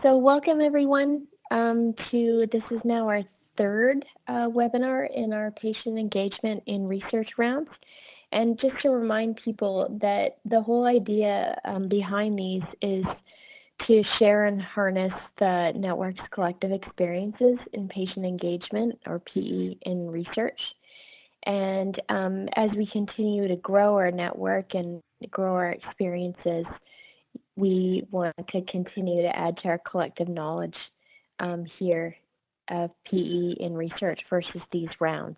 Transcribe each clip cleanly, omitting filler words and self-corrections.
So welcome everyone this is now our third webinar in our patient engagement in research rounds. And just to remind people that the whole idea behind these is to share and harness the network's collective experiences in patient engagement, or PE, in research. And as we continue to grow our network and grow our experiences, we want to continue to add to our collective knowledge here of PE in research versus these rounds.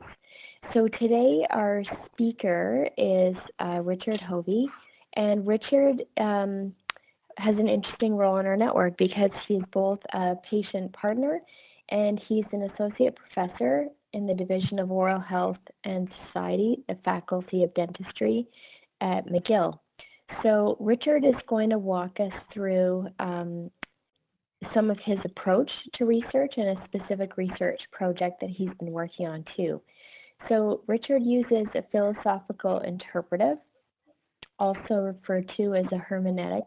So today our speaker is Richard Hovey, and Richard has an interesting role in our network because he's both a patient partner and he's an associate professor in the Division of Oral Health and Society, the Faculty of Dentistry at McGill. So Richard is going to walk us through some of his approach to research and a specific research project that he's been working on too. So Richard uses a philosophical interpretive, also referred to as a hermeneutic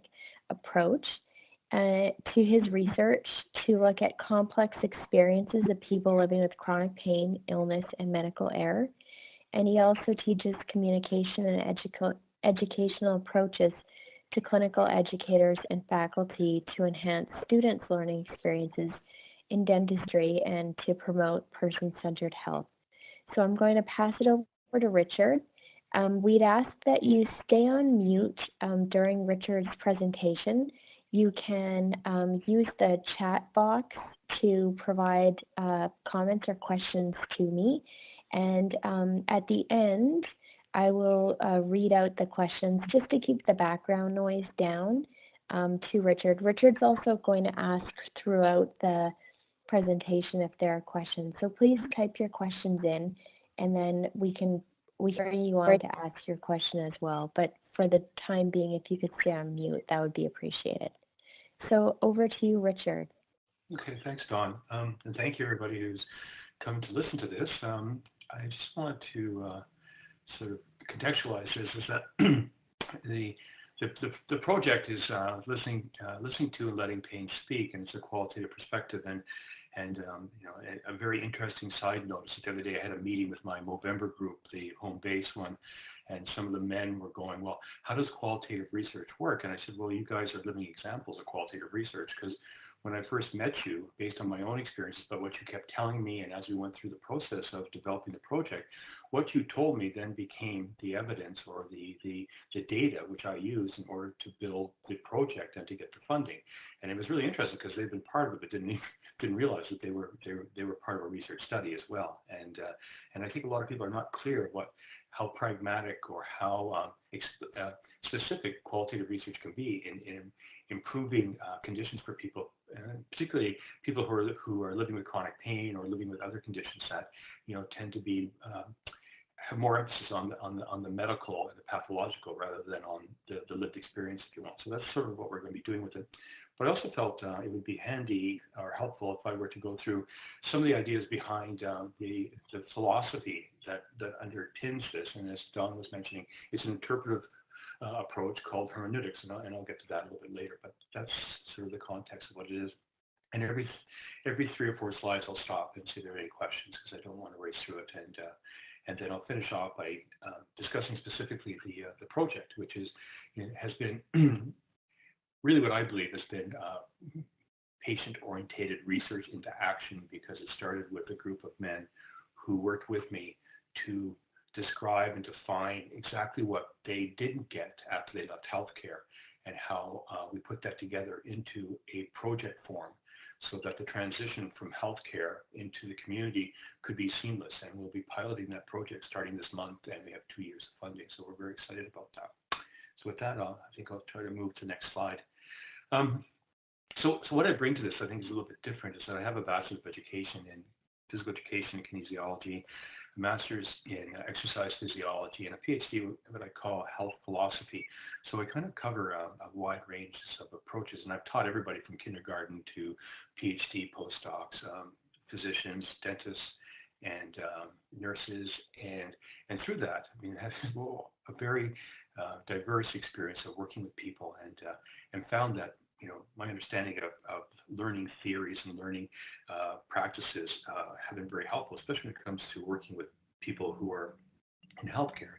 approach, to his research to look at complex experiences of people living with chronic pain, illness, and medical error. And he also teaches communication and educational approaches to clinical educators and faculty to enhance students' learning experiences in dentistry and to promote person-centered health. So I'm going to pass it over to Richard. We'd ask that you stay on mute during Richard's presentation. You can use the chat box to provide comments or questions to me. And at the end, I will read out the questions just to keep the background noise down to Richard. Richard's also going to ask throughout the presentation if there are questions. So please type your questions in, and then we hear you on to ask your question as well. But for the time being, if you could stay on mute, that would be appreciated. So over to you, Richard. Okay, thanks, Dawn. And thank you, everybody who's come to listen to this. I just want to sort of contextualize this is that the project is listening to and letting pain speak, and it's a qualitative perspective. And a very interesting side note is that the other day I had a meeting with my Movember group, the Homebase one, and some of the men were going, well, how does qualitative research work? And I said, well, you guys are living examples of qualitative research, because when I first met you, based on my own experiences, but what you kept telling me, and as we went through the process of developing the project, what you told me then became the evidence or the data which I used in order to build the project and to get the funding. And it was really interesting because they've been part of it, but didn't realize that they were part of a research study as well. And I think a lot of people are not clear how pragmatic or how specific qualitative research can be in improving conditions for people, particularly people who are living with chronic pain or living with other conditions that tend to be have more emphasis on the medical and the pathological rather than on the lived experience, if you want. So that's sort of what we're going to be doing with it. But I also felt it would be handy or helpful if I were to go through some of the ideas behind the philosophy that underpins this. And as Don was mentioning, it's an interpretive approach called hermeneutics, and I'll get to that a little bit later. But that's sort of the context of what it is. And every 3 or 4 slides, I'll stop and see if there are any questions, because I don't want to race through it. And then I'll finish off by discussing specifically the project, which has been really what I believe has been patient-orientated research into action, because it started with a group of men who worked with me to describe and define exactly what they didn't get after they left healthcare, and how we put that together into a project form so that the transition from healthcare into the community could be seamless. And we'll be piloting that project starting this month, and we have 2 years of funding, so we're very excited about that. So with that, I think I'll try to move to the next slide. So what I bring to this, I think, is a little bit different, is that I have a bachelor's of education in physical education and kinesiology, a master's in exercise physiology, and a PhD in what I call health philosophy. So I kind of cover a wide range of approaches, and I've taught everybody from kindergarten to PhD postdocs, physicians, dentists, and nurses, and through that, I mean, I have a very diverse experience of working with people, and found that my understanding of learning theories and learning practices have been very helpful, especially when it comes to working with people who are in healthcare,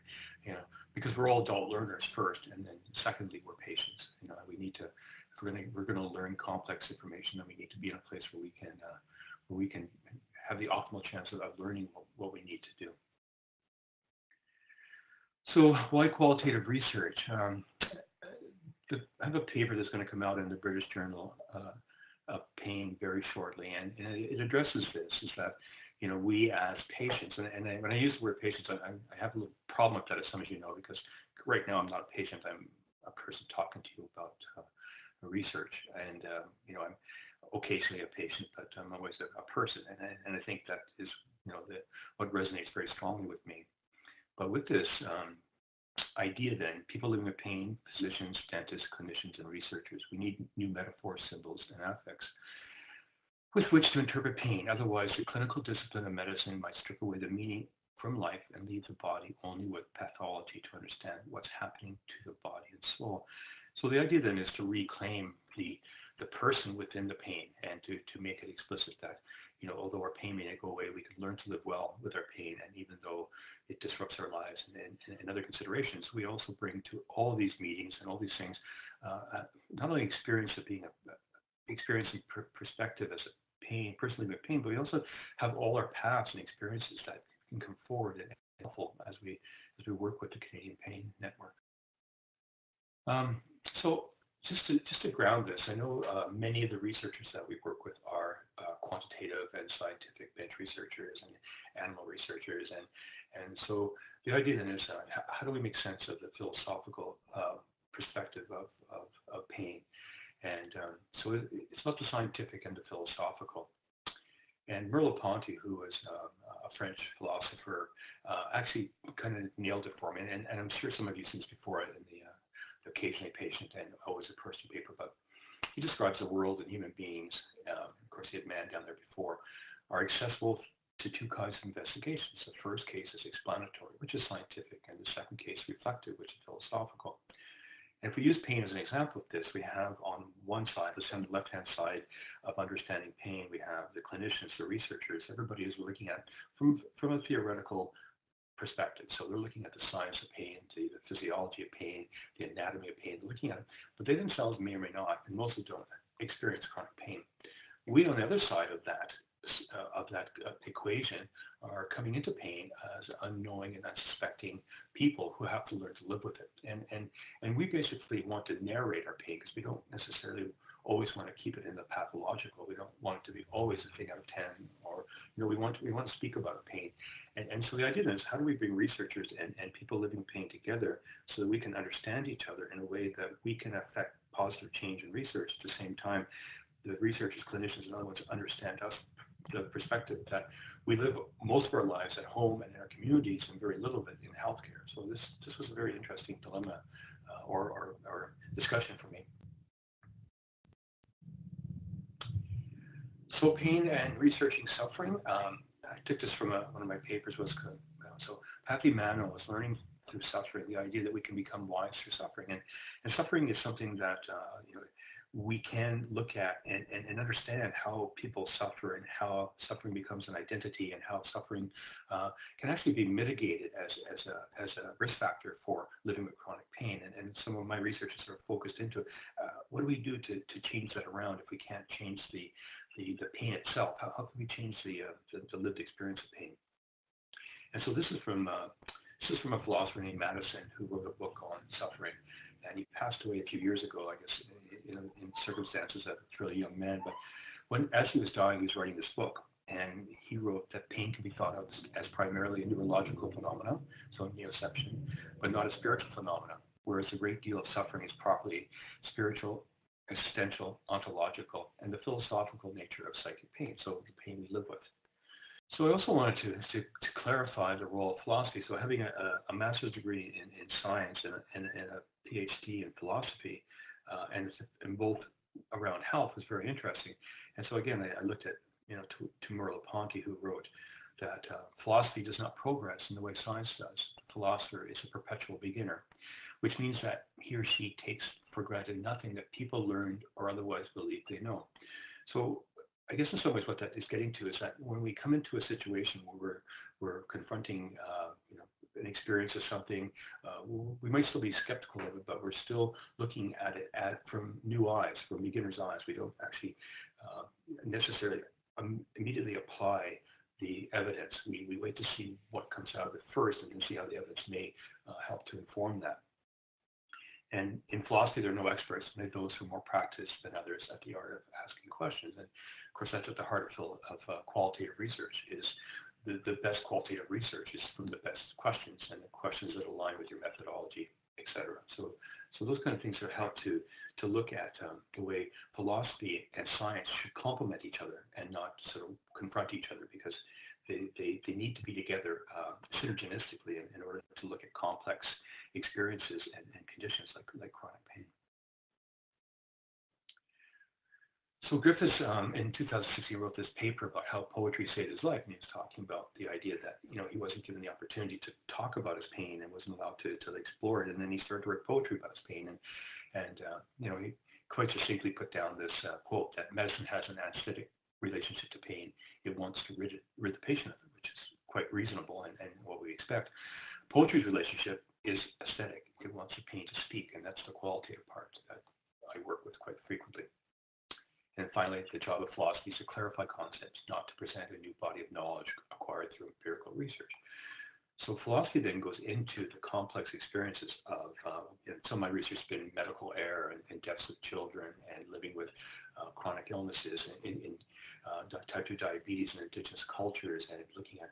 because we're all adult learners first, and then secondly, we're patients. We need to, if we're going to learn complex information, then we need to be in a place where we can have the optimal chance of learning what we need to do. So why qualitative research? I have a paper that's going to come out in the British Journal of Pain very shortly, and it addresses this, is that we as patients, and when I use the word patients, I have a little problem with that, as some of you know, because right now I'm not a patient, I'm a person talking to you about research, and I'm occasionally a patient, but I'm always a person, and I think that is what resonates very strongly with me. But with this idea, then, people living with pain, physicians, dentists, clinicians, and researchers, we need new metaphors, symbols, and affects with which to interpret pain. Otherwise, the clinical discipline of medicine might strip away the meaning from life and leave the body only with pathology to understand what's happening to the body and soul. So the idea then is to reclaim the person within the pain, and to make it explicit that, although our pain may not go away, we can learn to live well with our pain, and even though it disrupts our lives and other considerations, we also bring to all these meetings and all these things not only experience of being experiencing perspective as a person living with pain, but we also have all our paths and experiences that can come forward and helpful as we work with the Canadian Pain Network. So just to ground this, I know many of the researchers that we work with are quantitative and scientific bench researchers and animal researchers, and so the idea then is how do we make sense of the philosophical perspective of pain? And so it's about the scientific and the philosophical. And Merleau-Ponty, who was a French philosopher, actually kind of nailed it for me. And I'm sure some of you seen this before in the Occasionally Patient and Always a Person paper, but he describes the world and human beings, of course he had man down there before, are accessible to two kinds of investigations. The first case is explanatory, which is scientific, and the second case reflective, which is philosophical. And if we use pain as an example of this, we have on one side, let's say on the left-hand side of understanding pain, we have the clinicians, the researchers, everybody is looking at from a theoretical perspective. So they're looking at the science of pain, the physiology of pain, the anatomy of pain, they're looking at it, but they themselves may or may not, and mostly don't experience chronic pain. We, on the other side of that equation, are coming into pain as unknowing and unsuspecting people who have to learn to live with it. And we basically want to narrate our pain because we don't necessarily always want to keep it in the pathological. We don't want it to be always a thing out of 10, or we want to speak about our pain. And so the idea is, how do we bring researchers and people living with pain together so that we can understand each other in a way that we can affect positive change in research at the same time the researchers, clinicians, and other ones understand us, the perspective that we live most of our lives at home and in our communities and very little of it in healthcare. So this was a very interesting dilemma or discussion for me. So pain and researching suffering. I took this from one of my papers. So Patty Mano was learning through suffering, the idea that we can become wise through suffering. And suffering is something that we can look at and understand how people suffer and how suffering becomes an identity and how suffering can actually be mitigated as a risk factor for living with chronic pain. And some of my research is sort of focused into what do we do to change that around if we can't change the pain itself? How can we change the lived experience of pain? And so this is from a philosopher named Madison who wrote a book on suffering, and he passed away a few years ago, I guess, in circumstances as a fairly young man. But as he was dying, he was writing this book, and he wrote that pain can be thought of as primarily a neurological phenomenon, so neo-perception, but not a spiritual phenomenon, whereas a great deal of suffering is properly spiritual, existential, ontological, and the philosophical nature of psychic pain, so the pain we live with. So I also wanted to clarify the role of philosophy. So having a master's degree in science and a PhD in philosophy, and both around health was very interesting. And so again, I looked at to Merleau-Ponty, who wrote that philosophy does not progress in the way science does. The philosopher is a perpetual beginner, which means that he or she takes for granted nothing that people learned or otherwise believe they know. So I guess in some ways what that is getting to is that when we come into a situation where we're confronting an experience of something, we might still be skeptical of it, but we're still looking at it from new eyes, from beginner's eyes. We don't actually necessarily immediately apply the evidence. We wait to see what comes out of it first and then see how the evidence may help to inform that. And in philosophy, there are no experts, only those who are more practiced than others at the art of asking questions. And of course, that's at the heart of qualitative research. Is the best qualitative research is from the best questions and the questions that align with your methodology, et cetera. So those kind of things are help to look at the way philosophy and science should complement each other and not sort of confront each other, because they need to be together synergistically in order to look at complex experiences and conditions like chronic pain. So Griffiths in 2016 wrote this paper about how poetry saved his life, and he was talking about the idea that he wasn't given the opportunity to talk about his pain and wasn't allowed to explore it, and then he started to write poetry about his pain, and he quite succinctly put down this quote that medicine has an anesthetic relationship to pain. It wants to rid the patient of it, which is quite reasonable and what we expect. Poetry's relationship is aesthetic. It wants the pain to speak, and that's the qualitative part that I work with quite frequently. And finally, the job of philosophy is to clarify concepts, not to present a new body of knowledge acquired through empirical research. So philosophy then goes into the complex experiences of, some of my research has been medical error and deaths of children and living with chronic illnesses in type 2 diabetes in indigenous cultures, and looking at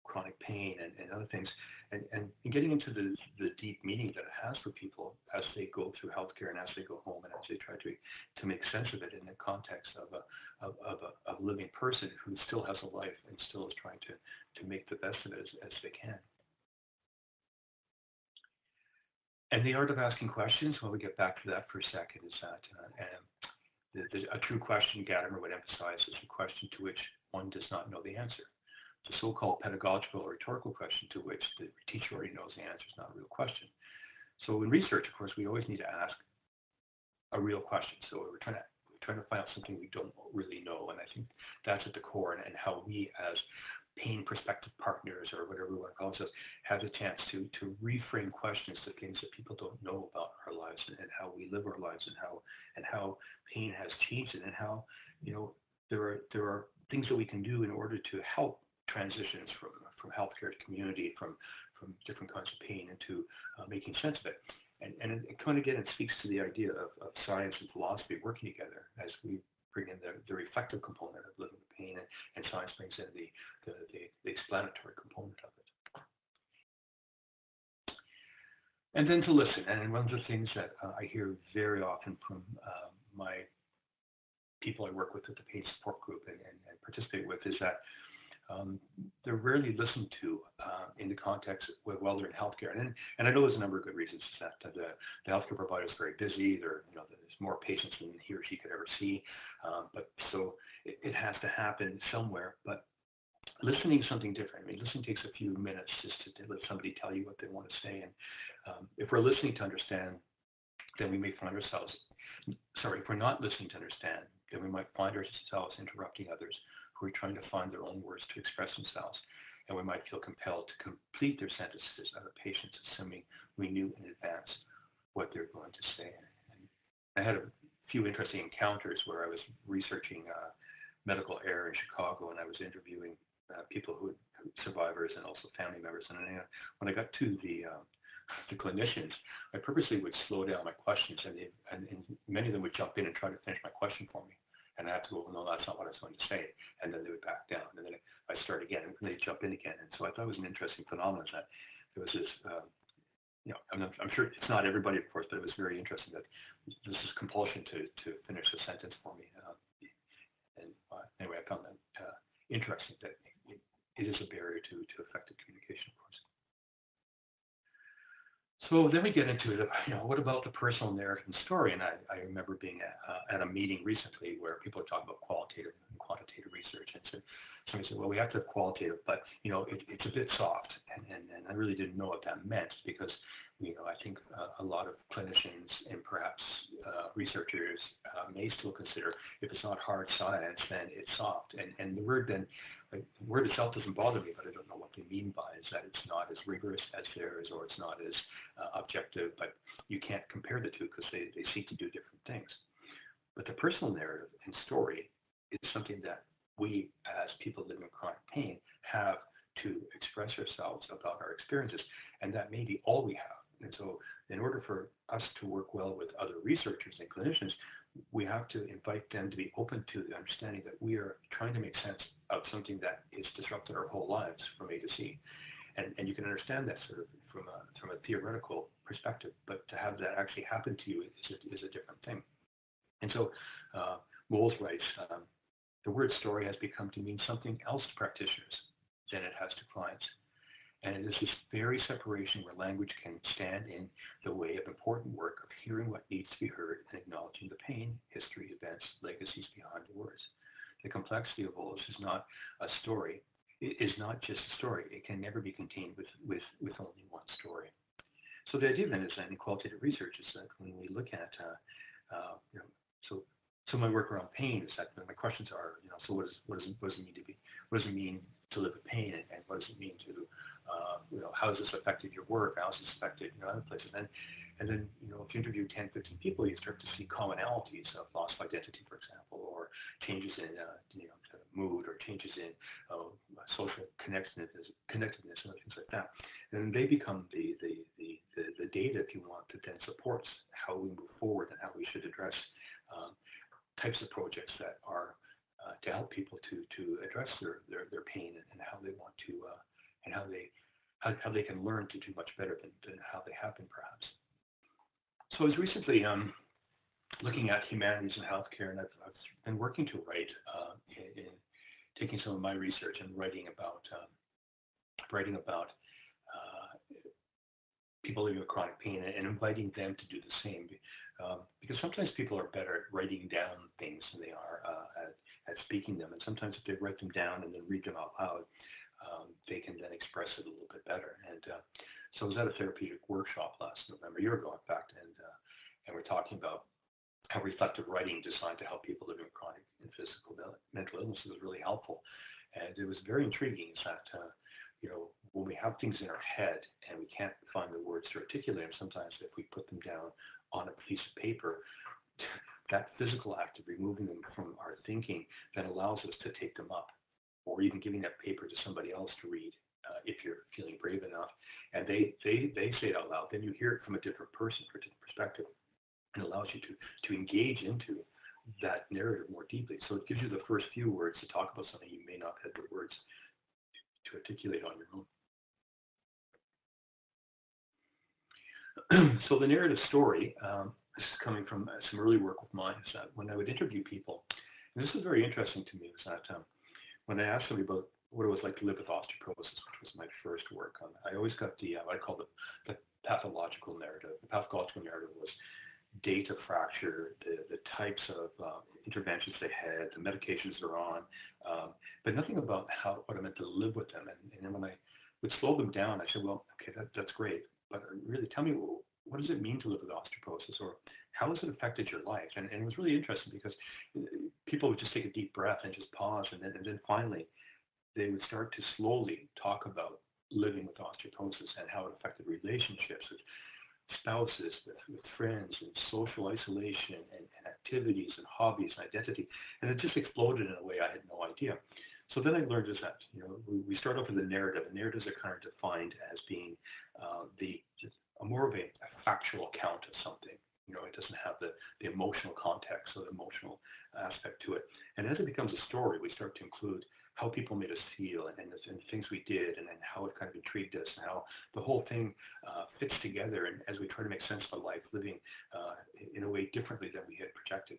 chronic pain and other things, and getting into the deep meaning that it has for people as they go through healthcare and as they go home and as they try to make sense of it in the context of a living person who still has a life and still is trying to make the best of it as they can. And the art of asking questions, well, we get back to that for a second, is that a true question, Gadamer would emphasize, is a question to which one does not know the answer. The so-called pedagogical or rhetorical question to which the teacher already knows the answer is not a real question. So in research, of course, we always need to ask a real question. So we're trying to find out something we don't really know, and I think that's at the core, and how we as pain perspective partners, or whatever we want to call ourselves, have the chance to reframe questions to things that people don't know about our lives and how we live our lives and how pain has changed it, and how there are things that we can do in order to help transitions from healthcare to community, from different kinds of pain into making sense of it. And it kind of again, it speaks to the idea of science and philosophy working together as we bring in the reflective component of living with pain, and science brings in the explanatory component of it. And then to listen. And one of the things that I hear very often from my people I work with at the pain support group and participate with is that they're rarely listened to in the context while they're in healthcare, and I know there's a number of good reasons that the healthcare provider is very busy. There's more patients than he or she could ever see, but so it has to happen somewhere. But listening is something different. I mean, listening takes a few minutes just to let somebody tell you what they want to say, and if we're listening to understand, then we may find ourselves. Sorry, if we're not listening to understand, then we might find ourselves interrupting others who are trying to find their own words to express themselves, and we might feel compelled to complete their sentences out of patience, assuming we knew in advance what they're going to say. And I had a few interesting encounters where I was researching medical error in Chicago, and I was interviewing people survivors and also family members. And when I got to the clinicians, I purposely would slow down my questions, and many of them would jump in and try to finish my question for me. And I had to go, no, that's not what I was going to say. And then they would back down. And then I start again, and they'd jump in again. And so I thought it was an interesting phenomenon that there was this, I'm sure it's not everybody, of course, but it was very interesting that this is compulsion to finish a sentence for me. Anyway, I found that interesting that it is a barrier to effective communication, of course. So then we get into it. What about the personal narrative and story? And I remember being at a meeting recently where people were talking about qualitative and quantitative research, and somebody said, "Well, we have to have qualitative, but it's a bit soft." And I really didn't know what that meant, because I think a lot of clinicians and perhaps researchers may still consider, if it's not hard science, then it's soft. And the word then, like, the word itself doesn't bother me, but I don't know what they mean by is that it's not as rigorous as theirs, or it's not as objective, but you can't compare the two because they seek to do different things. But the personal narrative and story is something that we, as people living with chronic pain, have to express ourselves about our experiences, and that may be all we have. And so in order for us to work well with other researchers and clinicians, we have to invite them to be open to the understanding that we are trying to make sense of something that has disrupted our whole lives from A to Z. And you can understand that sort of from a theoretical perspective, but to have that actually happen to you is a different thing. And so Moles writes, the word story has become to mean something else to practitioners than it has to clients. And it is this very separation where language can stand in the way of important work of hearing what needs to be heard and acknowledging the pain, history, events, legacies behind the words. The complexity of all this is not a story. It is not just a story. It can never be contained with only one story. So the idea then is that in qualitative research is that when we look at, so my work around pain is that my questions are, so what does it mean to be, what does it mean to live with pain, and what does it mean to, how has this affected your work, how has this affected other places, and then if you interview 10, 15 people, you start to see commonalities of loss of identity, for example, or changes in mood, or changes in social connectedness, and other things like that, and they become the data, if you want, that then supports how we move forward and how we should address types of projects that are to help people to address their pain and how they want to and how they can learn to do much better than how they have been, perhaps. So I was recently looking at humanities and healthcare, and I've been working to write in taking some of my research and writing about people living with chronic pain and inviting them to do the same. Because sometimes people are better at writing down things than they are at speaking them. And sometimes if they write them down and then read them out loud, they can then express it a little bit better. And so I was at a therapeutic workshop last November, a year ago, in fact, and we're talking about how reflective writing designed to help people living with chronic and physical mental illness was really helpful. And it was very intriguing is that, when we have things in our head and we can't find the words to articulate them, sometimes if we put them down on a piece of paper, that physical act of removing them from our thinking then allows us to take them up, or even giving that paper to somebody else to read if you're feeling brave enough, and they say it out loud. Then you hear it from a different person, for a different perspective, and allows you to engage into that narrative more deeply. So it gives you the first few words to talk about something you may not have the words to articulate on your own. So the narrative story, this is coming from some early work with mine, is that when I would interview people, and this was very interesting to me, is that when I asked somebody about what it was like to live with osteoporosis, which was my first work on, I always got what I call the pathological narrative. The pathological narrative was date of fracture, the types of interventions they had, the medications they're on, but nothing about what it meant to live with them. And then when I would slow them down, I said, well, okay, that's great, but really tell me, what does it mean to live with osteoporosis, or how has it affected your life? And it was really interesting because people would just take a deep breath and just pause, and then finally they would start to slowly talk about living with osteoporosis and how it affected relationships with spouses, with friends, and social isolation, and activities, and hobbies, and identity. And it just exploded in a way I had no idea. So then I learned is that, we start off with a narrative, and narratives are kind of defined as being more of a factual account of something. It doesn't have the emotional context or the emotional aspect to it. And as it becomes a story, we start to include how people made us feel and things we did, and how it kind of intrigued us, and how the whole thing fits together. And as we try to make sense of life, living in a way differently than we had projected.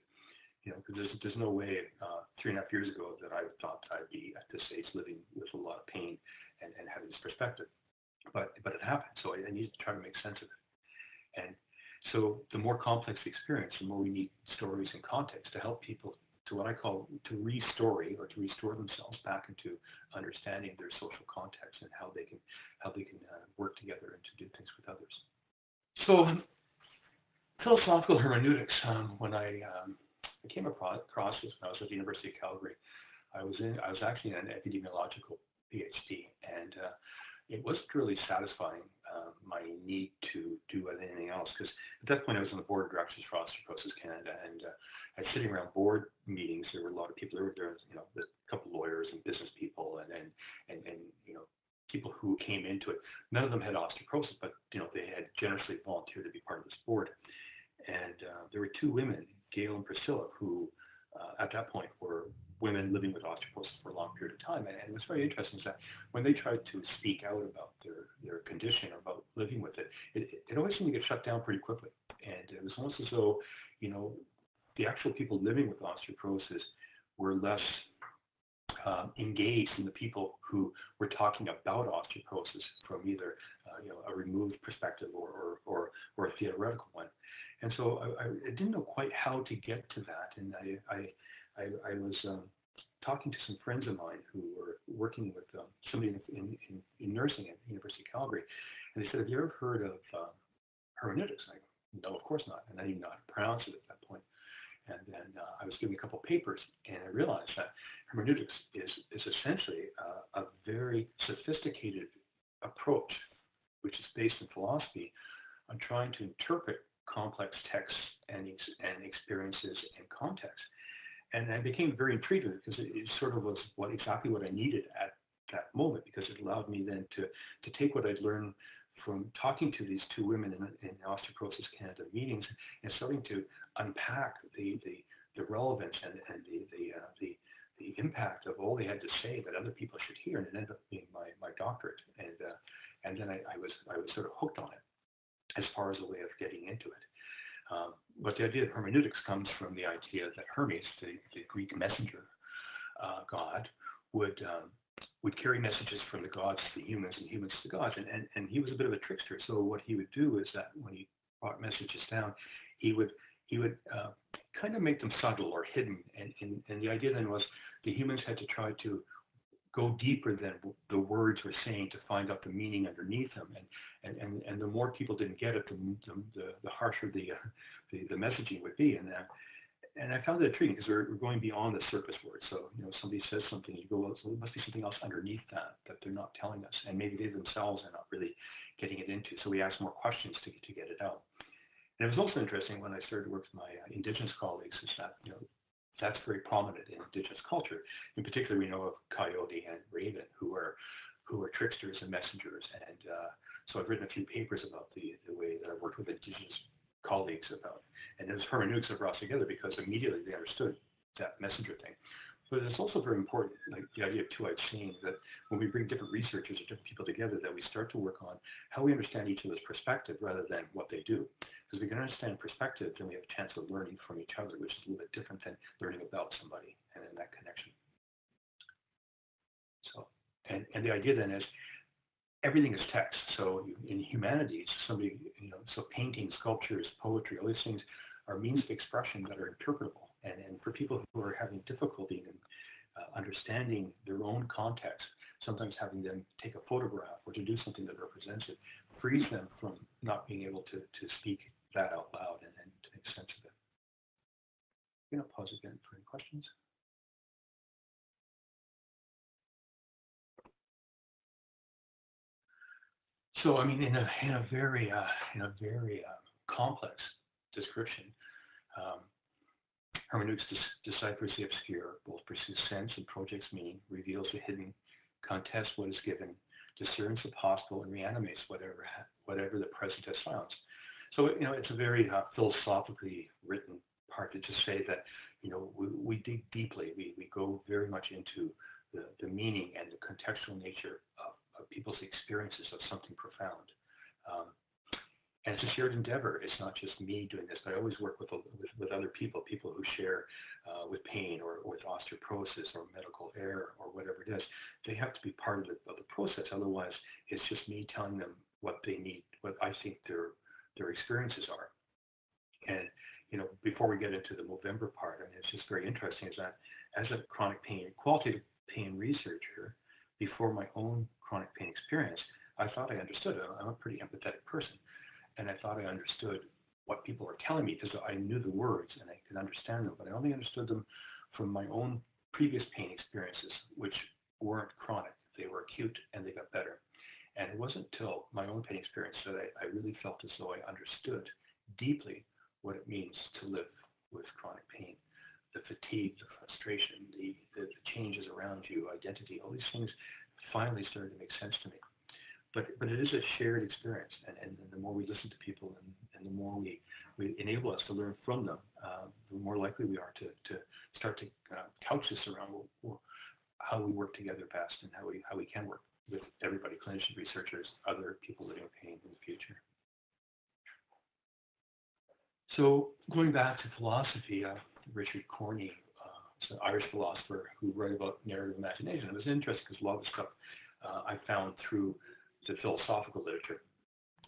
Because there's no way 3.5 years ago that I thought I'd be at this age living with a lot of pain and having this perspective. But it happened, so I needed to try to make sense of it. And so the more complex the experience, the more we need stories and context to help people to what I call to restore themselves back into understanding their social context and how they can work together and to do things with others. So philosophical hermeneutics. When I came across this when I was at the University of Calgary, I was actually in an epidemiological PhD, and it wasn't really satisfying my need to do anything else, because at that point I was on the board of directors for Osteoporosis Canada, and I was sitting around board meetings. There were a lot of people. There was a couple of lawyers and business people, and people who came into it. None of them had osteoporosis, but they had generously volunteered to be part of this board. And there were two women, Gail and Priscilla, who at that point were women living with osteoporosis for a long period of time. And what's very interesting is that when they tried to speak out about their condition or about living with it, it always seemed to get shut down pretty quickly. And it was almost as though, the actual people living with osteoporosis were less engaged in the people who were talking about osteoporosis from either a removed perspective or a theoretical one. And so I didn't know quite how to get to that, and I was talking to some friends of mine who were working with somebody in nursing at the University of Calgary, and they said, "Have you ever heard of hermeneutics?" And I go, "No, of course not," and I didn't know how to pronounce it at that point. And then I was given a couple of papers, and I realized that hermeneutics is essentially a very sophisticated approach, which is based in philosophy, on trying to interpret complex texts and experiences and context. And I became very intrigued with it because it sort of was exactly what I needed at that moment, because it allowed me then to take what I'd learned from talking to these two women in Osteoporosis Canada meetings and starting to unpack the relevance and the impact of all they had to say that other people should hear, and it ended up being my doctorate. And then I was sort of hooked on it as far as a way of getting into it. But the idea of hermeneutics comes from the idea that Hermes, the Greek messenger god, would carry messages from the gods to the humans and humans to the gods. And he was a bit of a trickster. So what he would do is that when he brought messages down, he would kind of make them subtle or hidden. And the idea then was the humans had to try to go deeper than the words were saying to find out the meaning underneath them. And the more people didn't get it, the harsher the messaging would be. And I found it intriguing because we're going beyond the surface words. So, somebody says something, you go, well, so there must be something else underneath that they're not telling us. And maybe they themselves are not really getting it into. So we ask more questions to get it out. And it was also interesting when I started to work with my Indigenous colleagues, is that, that's very prominent in Indigenous culture. In particular, we know of Coyote and Raven, who are tricksters and messengers. And so I've written a few papers about the way that I've worked with Indigenous colleagues about, and it was hermeneutics that brought us together because immediately they understood that messenger thing. But it's also very important, like the idea of two-eyed seeing, that when we bring different researchers or different people together, that we start to work on how we understand each other's perspective rather than what they do. Because we can understand perspective, then we have a chance of learning from each other, which is a little bit different than learning about somebody and in that connection. So, and the idea then is everything is text. So in humanities, so painting, sculptures, poetry, all these things are means of expression that are interpretable. And for people who are having difficulty in understanding their own context, sometimes having them take a photograph or to do something that represents it frees them from not being able to speak that out loud and to make sense of it. I'm going to pause again for any questions. So, I mean, in a very complex description, hermeneutics deciphers the obscure, both pursues sense and projects meaning, reveals the hidden, contests what is given, discerns the possible, and reanimates whatever the present has silenced. So, it's a very philosophically written part to just say that, we dig deeply. We go very much into the meaning and the contextual nature of people's experiences of something profound. And it's a shared endeavor. It's not just me doing this, but I always work with other people who share with pain or with osteoporosis or medical error or whatever it is. They have to be part of the process. Otherwise, it's just me telling them what they need, what I think their experiences are. And, before we get into the Movember part, and it's just very interesting, is that as a chronic pain, qualitative pain researcher, before my own chronic pain experience, I thought I understood it. I'm a pretty empathetic person. And I thought I understood what people were telling me because I knew the words and I could understand them, but I only understood them from my own previous pain experiences, which weren't chronic. They were acute and they got better. And it wasn't until my own pain experience that I really felt as though I understood deeply what it means to live with chronic pain. The fatigue, the frustration, the changes around you, identity, all these things finally started to make sense to me. But it is a shared experience, and the more we listen to people and the more we enable us to learn from them, the more likely we are to start to couch this around how we work together best and how we can work with everybody, clinicians, researchers, other people living with pain in the future. So going back to philosophy, Richard Corney is an Irish philosopher who wrote about narrative imagination. It was interesting because a lot of the stuff I found through the philosophical literature.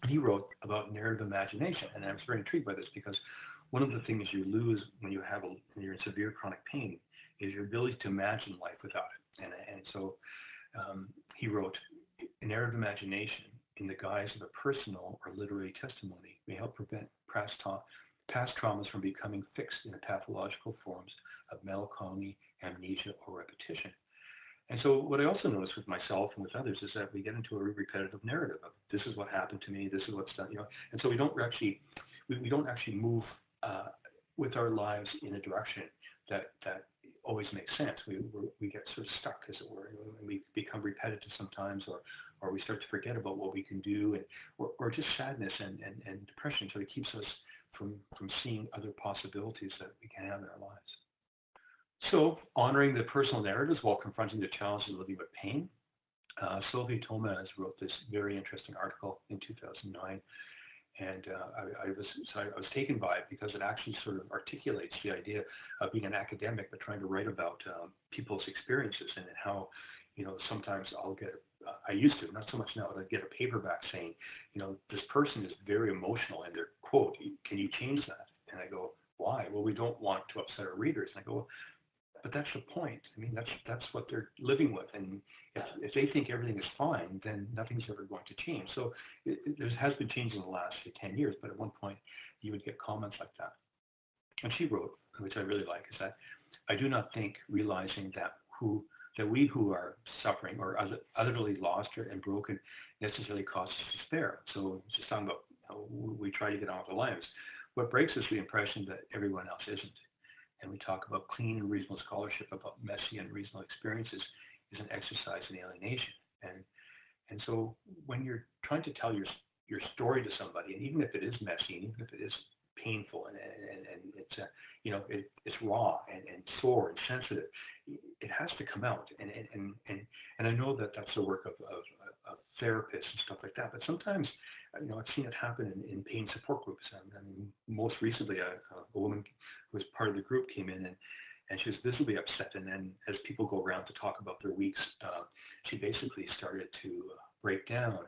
He wrote about narrative imagination, and I was very intrigued by this because one of the things you lose when you're in severe chronic pain is your ability to imagine life without it. And so he wrote, narrative imagination in the guise of a personal or literary testimony may help prevent past traumas from becoming fixed in the pathological forms of melancholy, amnesia, or repetition. And so what I also noticed with myself and with others is that we get into a repetitive narrative of this is what happened to me, this is what's done, and so we don't actually move with our lives in a direction that always makes sense. We get sort of stuck, as it were, and we become repetitive sometimes, or we start to forget about what we can do, or just sadness and depression sort of keeps us from seeing other possibilities that we can have in our lives. So, honoring the personal narratives while confronting the challenges of living with pain. Sylvie Thomas wrote this very interesting article in 2009, and I was taken by it because it actually sort of articulates the idea of being an academic but trying to write about people's experiences and how, sometimes I used to, not so much now, but I'd get a paperback saying, this person is very emotional and their quote, can you change that? And I go, why? Well, we don't want to upset our readers. And I go, but that's the point. I mean, that's what they're living with. And if they think everything is fine, then nothing's ever going to change. So there has been change in the last 10 years, but at one point you would get comments like that. And she wrote, which I really like, is that I do not think realizing that we who are suffering or utterly lost and broken necessarily causes despair. So just talking about how we try to get on with our lives. What breaks is the impression that everyone else isn't. And we talk about clean and reasonable scholarship about messy and reasonable experiences is an exercise in alienation. And so when you're trying to tell your story to somebody, and even if it is messy, and even if it is painful and it's it's raw and sore and sensitive, it has to come out. And I know that that's the work of therapists and stuff like that. But sometimes I've seen it happen in pain support groups. I mean, most recently, a woman who was part of the group came in and she was visibly upset. And then as people go around to talk about their weeks, she basically started to break down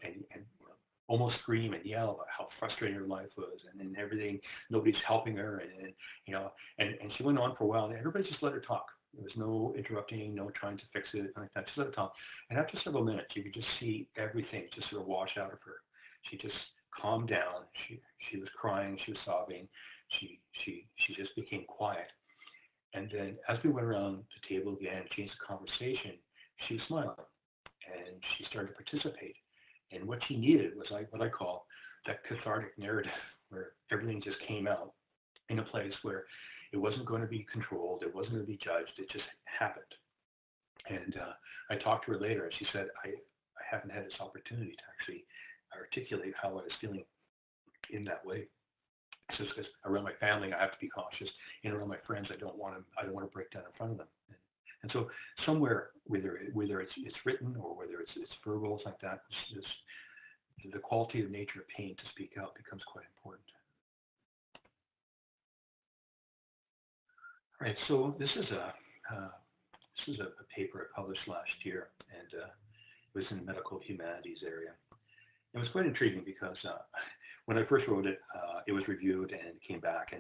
and almost scream and yell about how frustrating her life was and everything. Nobody's helping her. And she went on for a while and everybody just let her talk. There was no interrupting, no trying to fix it, like that. Just let her talk. And after several minutes, you could just see everything just sort of wash out of her. She just calmed down. She was crying. She was sobbing. She just became quiet. And then as we went around the table again, changed the conversation, she was smiling. And she started to participate. And what she needed was what I call that cathartic narrative, where everything just came out in a place where it wasn't going to be controlled, it wasn't going to be judged, it just happened. And I talked to her later, and she said, I haven't had this opportunity to actually articulate how I was feeling in that way. It's just because around my family, I have to be cautious, and around my friends, I don't want to break down in front of them. And so somewhere, whether it's written or whether it's verbal, it's like that, the qualitative nature of pain to speak out becomes quite important. All right, so this is a paper I published last year, and it was in the medical humanities area. It was quite intriguing because when I first wrote it, it was reviewed and it came back,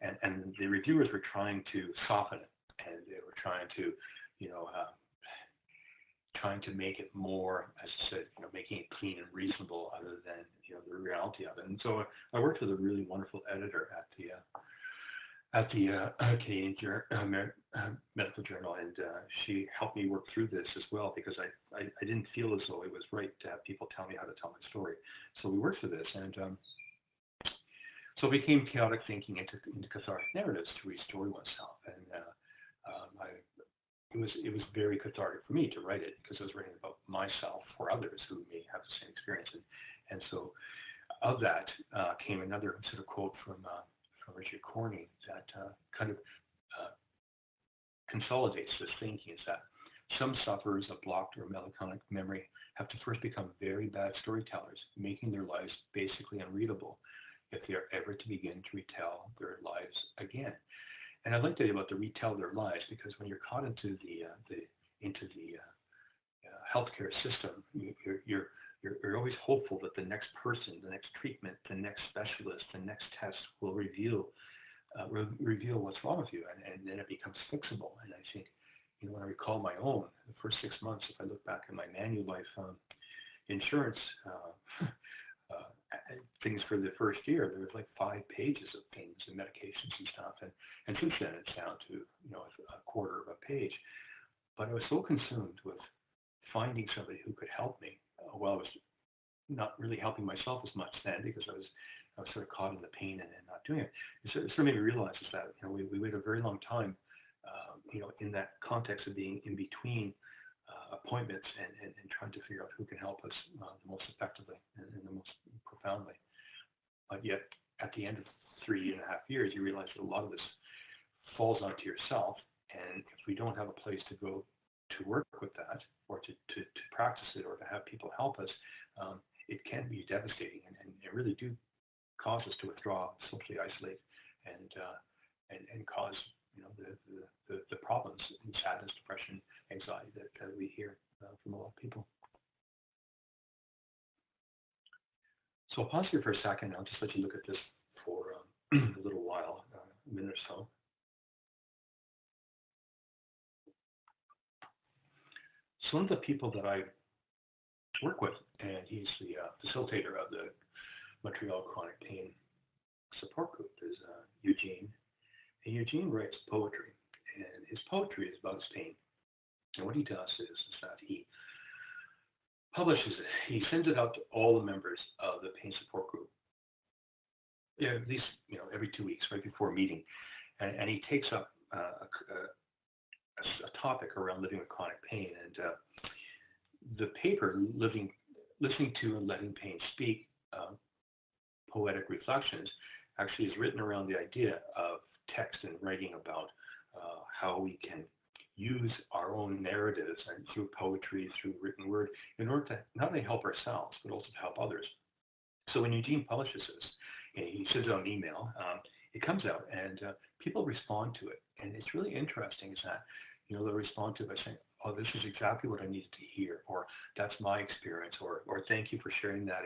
and the reviewers were trying to soften it, and they were trying to, trying to make it more, as I said, making it clean and reasonable, other than the reality of it. And so I worked with a really wonderful editor at the Canadian Medical Journal, and she helped me work through this as well, because I didn't feel as though it was right to have people tell me how to tell my story. So we worked through this, and so it became chaotic thinking into cathartic narratives to restore oneself. And it was very cathartic for me to write it, because I was writing about myself for others who may have the same experience. And so of that came another sort of quote from Richard Corney that kind of consolidates this thinking, is that some sufferers of blocked or melancholic memory have to first become very bad storytellers, making their lives basically unreadable if they are ever to begin to retell their lives again. And I like the idea about the retell their lives, because when you're caught into the healthcare system, you're always hopeful that the next person, the next treatment, the next specialist, the next test will reveal what's wrong with you, and then it becomes fixable. And I think, when I recall my own, the first 6 months, if I look back at my Manulife insurance things for the first year, there was like 5 pages of things and medications and stuff, and since then it's down to a quarter of a page. But I was so consumed with finding somebody who could help me. Well, I was not really helping myself as much then, because I was sort of caught in the pain and not doing it. It sort of made me realize is that we wait a very long time, in that context of being in between appointments and trying to figure out who can help us the most effectively and the most profoundly. But yet, at the end of 3.5 years, you realize that a lot of this falls onto yourself, and if we don't have a place to go to work with that, or to practice it, or to have people help us, it can be devastating, and it really do cause us to withdraw, socially isolate, and cause the problems and sadness, depression, anxiety that we hear from a lot of people. So I'll pause here for a second. I'll just let you look at this for a little while, a minute or so. So one of the people that I work with, and he's the facilitator of the Montreal Chronic Pain Support Group, is Eugene. And Eugene writes poetry, and his poetry is about his pain. And what he does is that he publishes it. He sends it out to all the members of the pain support group, at least every 2 weeks, right before a meeting, and he takes up a topic around living with chronic pain. And the paper, Listening to and Letting Pain Speak, Poetic Reflections, actually is written around the idea of text and writing about how we can use our own narratives and through poetry, through written word, in order to not only help ourselves, but also to help others. So when Eugene publishes this, and he sends out an email, it comes out, and people respond to it. And it's really interesting is that, they'll respond to it by saying, oh, this is exactly what I needed to hear, or that's my experience, or thank you for sharing that,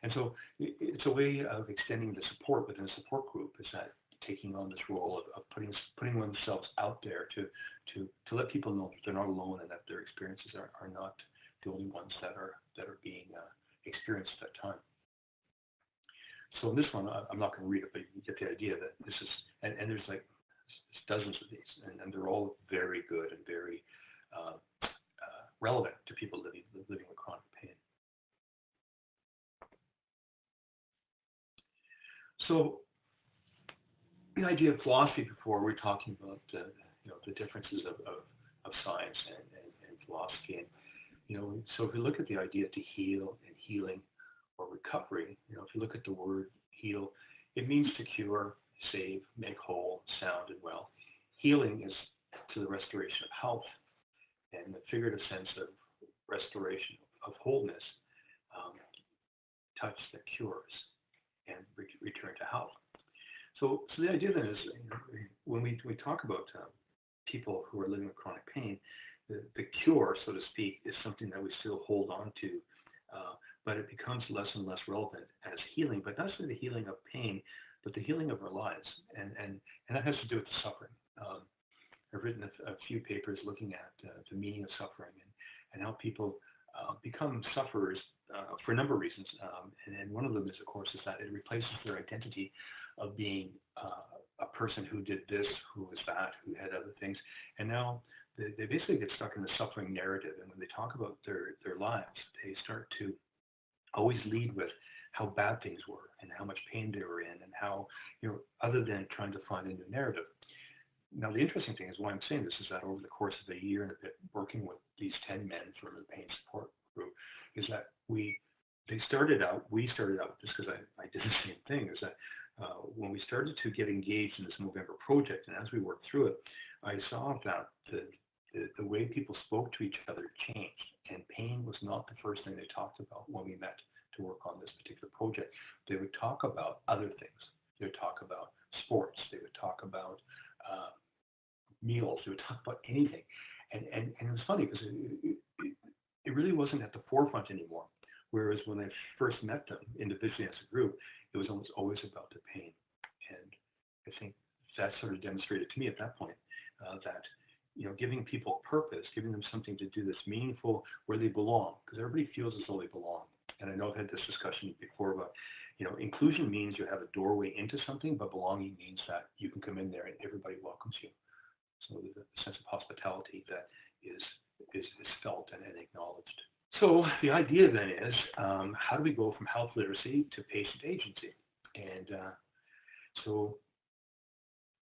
And so it's a way of extending the support within a support group, is that taking on this role of putting themselves out there to let people know that they're not alone, and that their experiences are not the only ones that are being experienced at that time. So in this one, I'm not going to read it, but you get the idea that this is, and there's like dozens of these, and they're all very good and very relevant to people living with chronic pain. So the idea of philosophy before, we're talking about the differences of science and philosophy, and so if we look at the idea to heal and healing or recovery, if you look at the word heal, it means to cure, save, make whole, sound, and well. Healing is to the restoration of health, and the figurative sense of restoration of wholeness, touch that cures, and return to health. So the idea then is, when we talk about people who are living with chronic pain, the cure, so to speak, is something that we still hold on to, but it becomes less and less relevant as healing, but not only the healing of pain, but the healing of our lives, and that has to do with the suffering. I've written a few papers looking at the meaning of suffering, and how people become sufferers for a number of reasons. And one of them is, of course, is that it replaces their identity of being a person who did this, who was that, who had other things. And now they basically get stuck in the suffering narrative. And when they talk about their lives, they start to always lead with how bad things were and how much pain they were in and how, other than trying to find a new narrative. Now, the interesting thing is why I'm saying this is that over the course of a year and a bit working with these 10 men from the pain support group is that we started out just because I did the same thing, is that when we started to get engaged in this November project, and as we worked through it, I saw that the way people spoke to each other changed, and pain was not the first thing they talked about when we met to work on this particular project. They would talk about other things. They would talk about sports. They would talk about meals. They would talk about anything. And it was funny because it really wasn't at the forefront anymore. Whereas when I first met them individually as a group, it was almost always about the pain. And I think that sort of demonstrated to me at that point that giving people purpose, giving them something to do that's meaningful where they belong, because everybody feels as though they belong. And I know I've had this discussion before about, inclusion means you have a doorway into something, but belonging means that you can come in there and everybody welcomes you. So there's a sense of hospitality that is felt and acknowledged. So the idea then is, how do we go from health literacy to patient agency? And so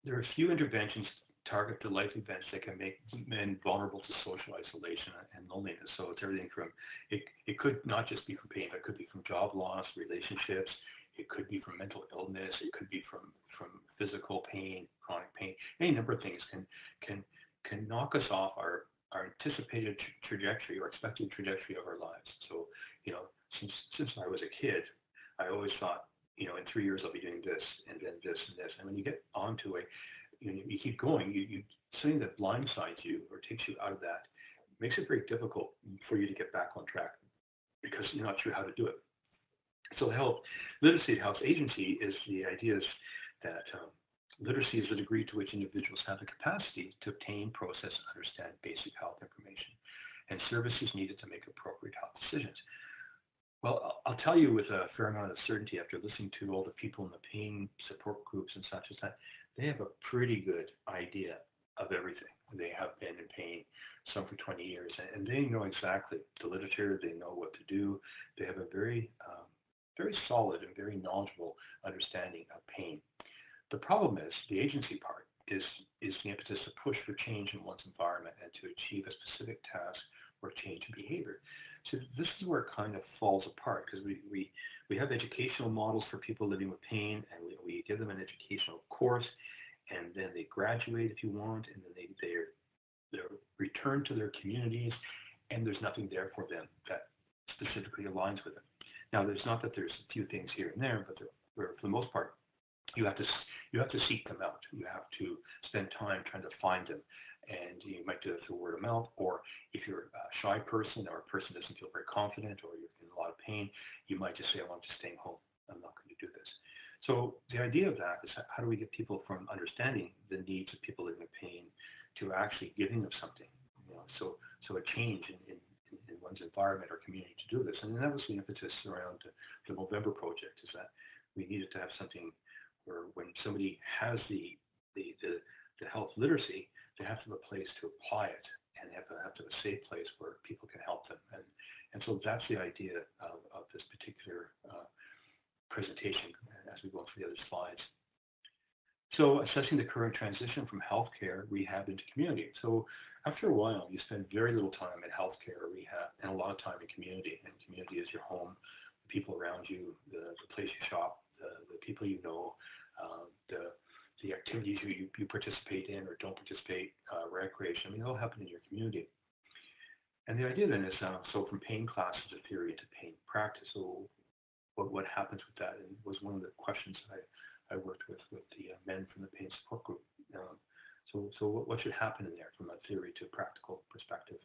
there are a few interventions target the life events that can make men vulnerable to social isolation and loneliness. So it's everything from, it could not just be from pain, but it could be from job loss, relationships, it could be from mental illness, it could be from physical pain, chronic pain. Any number of things can knock us off our anticipated trajectory or expected trajectory of our lives. So, since I was a kid, I always thought, in 3 years I'll be doing this and then this and this. And when you get onto you keep going, you something that blindsides you or takes you out of that makes it very difficult for you to get back on track because you're not sure how to do it. So health literacy, health agency is the idea that literacy is the degree to which individuals have the capacity to obtain, process, and understand basic health information and services needed to make appropriate health decisions. Well, I'll tell you with a fair amount of certainty after listening to all the people in the pain support groups and such as that, they have a pretty good idea of everything. They have been in pain, some for 20 years, and they know exactly the literature, they know what to do. They have a very, very solid and very knowledgeable understanding of pain. The problem is the agency part is the impetus to push for change in one's environment and to achieve a specific task or change in behavior. So this is where it kind of falls apart because we have educational models for people living with pain, and we give them an educational course, and then they graduate if you want, and then they're returned to their communities, and there's nothing there for them that specifically aligns with it. Now, there's not that there's a few things here and there, but for the most part, you have to seek them out. You have to spend time trying to find them. And you might do it through word of mouth, or if you're a shy person or a person doesn't feel very confident or you're in a lot of pain, you might just say, I'm just staying home. I'm not going to do this. So the idea of that is how do we get people from understanding the needs of people living with pain to actually giving them something? So a change in one's environment or community to do this. And that was the impetus around the November project, is that we needed to have something where when somebody has the health literacy, they have to have a place to apply it, and they have to have a safe place where people can help them. And so that's the idea of this particular presentation as we go through the other slides. So assessing the current transition from healthcare, rehab into community. So after a while, you spend very little time in healthcare or rehab and a lot of time in community. And community is your home, the people around you, the place you shop, the people you know, the activities you participate in or don't participate, recreation, they all happen in your community. And the idea then is, so from pain classes of theory into pain practice, so what happens with that, and was one of the questions that I worked with the men from the pain support group. So what should happen in there from a theory to a practical perspective?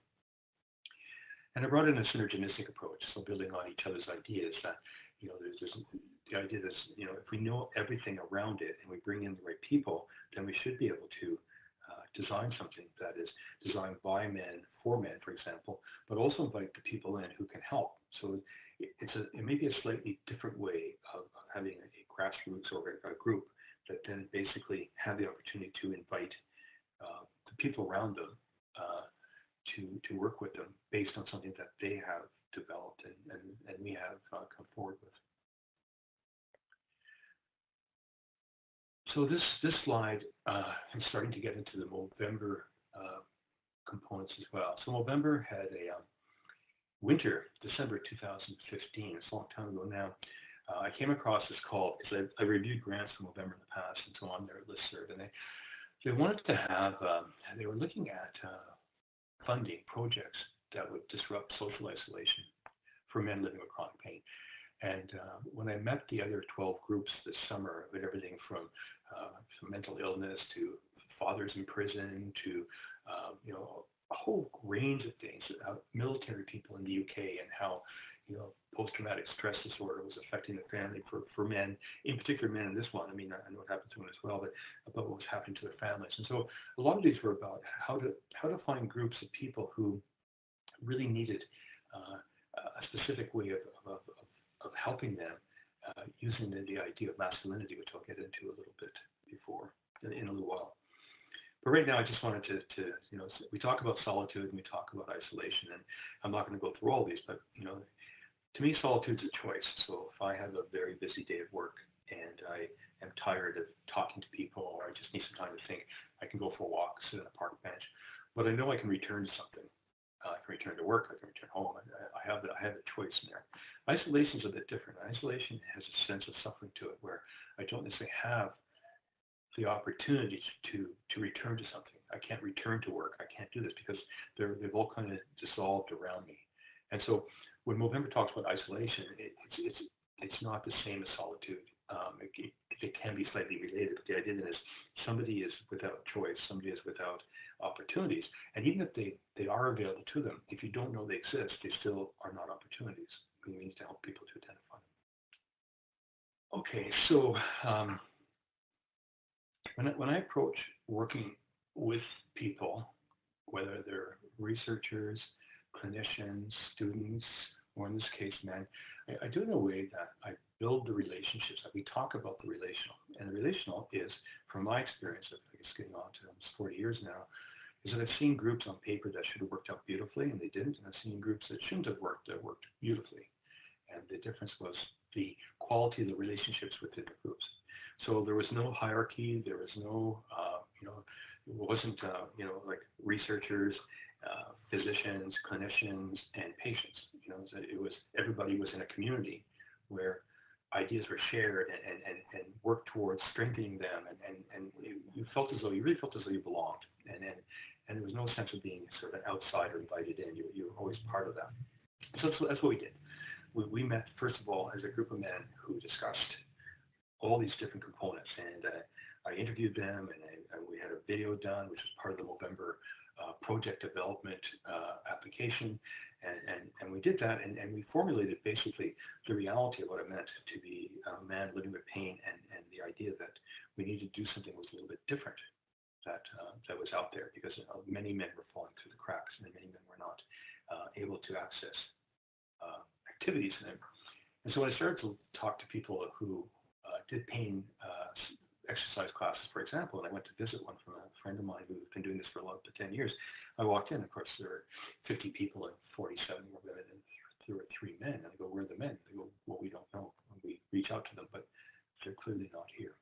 And I brought in a synergistic approach, so building on each other's ideas that, there's the idea that, if we know everything around it and we bring in the right people, then we should be able to design something that is designed by men, for men, for example, but also invite the people in who can help. So it may be a slightly different way of having a grassroots or a group that then basically have the opportunity to invite the people around them to work with them based on something that they have developed and we have come forward with. So this slide, I'm starting to get into the Movember components as well. So Movember had a winter, December 2015, it's a long time ago now. I came across this call because I reviewed grants from Movember in the past and so on their listserv, and they wanted to have, they were looking at funding projects that would disrupt social isolation for men living with chronic pain. And when I met the other 12 groups this summer, with everything from mental illness to fathers in prison to a whole range of things, military people in the UK and how post-traumatic stress disorder was affecting the family for men, in particular men in this one. I mean, I know what happened to them as well, but about what was happening to their families. And so a lot of these were about how to find groups of people who really needed a specific way of helping them using the idea of masculinity, which I'll get into a little bit before in a little while. But right now, I just wanted to we talk about solitude and we talk about isolation, and I'm not going to go through all these, but to me, solitude's a choice. So if I have a very busy day of work and I am tired of talking to people, or I just need some time to think, I can go for a walk, sit on a park bench. But I know I can return to something. I can return to work. I can return home. I have a choice in there. Isolation is a bit different. Isolation has a sense of suffering to it, where I don't necessarily have the opportunity to return to something. I can't return to work. I can't do this because they've all kind of dissolved around me. And so when Movember talks about isolation, it's not the same as solitude. It can be slightly related, but the idea is somebody is without choice, somebody is without opportunities, and even if they are available to them, if you don't know they exist, they still are not opportunities. We need to help people to identify them. Okay, so when I approach working with people, whether they're researchers, clinicians, students, or in this case, men, I do it in a way that I build the relationships, that we talk about the relational. And the relational is, from my experience of, I guess, getting on to almost 40 years now, is that I've seen groups on paper that should have worked out beautifully, and they didn't, and I've seen groups that shouldn't have worked that worked beautifully. And the difference was the quality of the relationships within the groups. So there was no hierarchy, there was no, it wasn't, like researchers, physicians, clinicians, and patients. It was everybody was in a community where ideas were shared and worked towards strengthening them, and you really felt as though you belonged, and there was no sense of being sort of an outsider invited in. You were always part of that. So that's what we did. We met first of all as a group of men who discussed all these different components, and I interviewed them, and we had a video done, which was part of the Movember project development application, and we did that, and we formulated basically the reality of what it meant to be a man living with pain, and the idea that we needed to do something that was a little bit different that was out there, because many men were falling through the cracks, and many men were not able to access activities. And so when I started to talk to people who did pain exercise classes, for example, and I went to visit one from a friend of mine who's been doing this for 10 years. I walked in, of course, there were 50 people and 47 were women, and there were 3 men. And I go, where are the men? They go, well, we don't know. And we reach out to them, but they're clearly not here.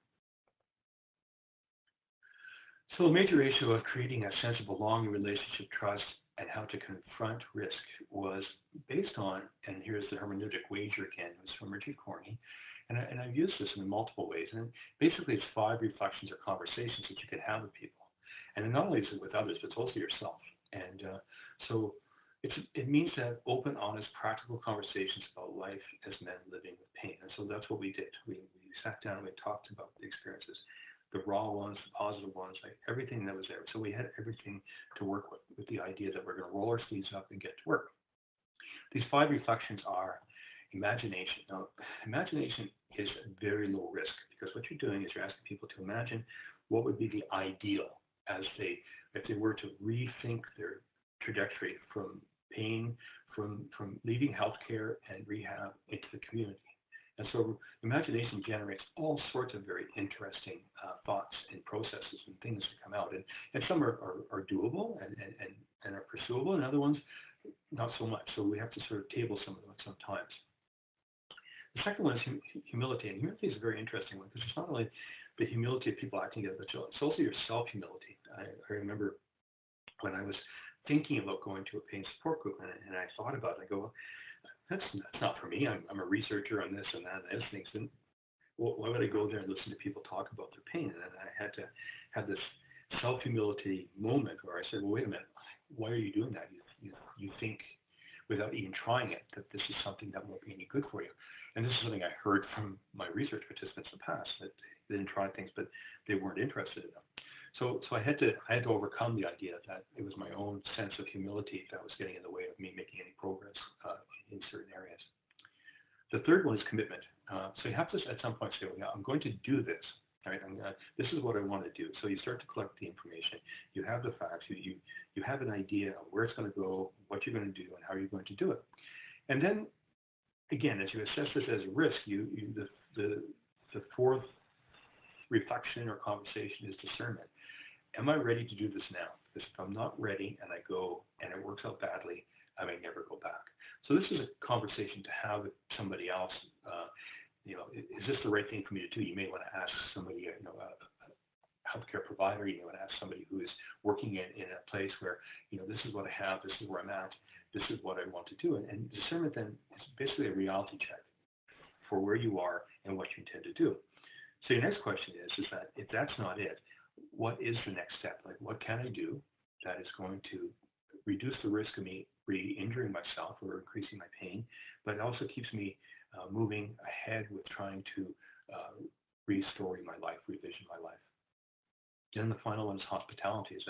So a major issue of creating a sense of belonging, relationship, trust, and how to confront risk was based on, and here's the hermeneutic wager again, it was from Richard Corney, and I've used this in multiple ways. And basically, it's 5 reflections or conversations that you can have with people. And not only is it with others, but it's also yourself. And so it means to have open, honest, practical conversations about life as men living with pain. And so that's what we did. We sat down and we talked about the experiences, the raw ones, the positive ones, like everything that was there. So we had everything to work with the idea that we're going to roll our sleeves up and get to work. These 5 reflections are imagination. Now, imagination is very low risk, because what you're doing is you're asking people to imagine what would be the ideal if they were to rethink their trajectory from pain, from leaving healthcare and rehab into the community. And so imagination generates all sorts of very interesting thoughts and processes and things that come out. And some are doable and are pursuable, and other ones not so much. So we have to sort of table some of them sometimes. The second one is humility. And humility is a very interesting one because it's not only the humility of people acting together, but it's also your self-humility. I remember when I was thinking about going to a pain support group, and I thought about it, I go, that's not for me. I'm a researcher on this and that and those things. And why would I go there and listen to people talk about their pain? And I had to have this self-humility moment where I said, well, wait a minute, why are you doing that? You think without even trying it that this is something that won't be any good for you. And this is something I heard from my research participants in the past, that they didn't try things, but they weren't interested in them. So I had to overcome the idea that it was my own sense of humility that was getting in the way of me making any progress in certain areas. The third one is commitment. So you have to at some point say, well, yeah, I'm going to do this. Right? This is what I want to do. So you start to collect the information. You have the facts. You have an idea of where it's going to go, what you're going to do, and how you're going to do it. And then, again, as you assess this as a risk, the fourth reflection or conversation is discernment. Am I ready to do this now? Because if I'm not ready and I go and it works out badly, I may never go back. So this is a conversation to have with somebody else. Is this the right thing for me to do? You may want to ask somebody, a healthcare provider. You may want to ask somebody who is working in a place where, this is what I have, this is where I'm at, this is what I want to do. And discernment then is basically a reality check for where you are and what you intend to do. So your next question is that if that's not it, what is the next step? Like, what can I do that is going to reduce the risk of me re-injuring myself or increasing my pain, but it also keeps me moving ahead with trying to restore my life, revision my life. Then the final one is hospitality, is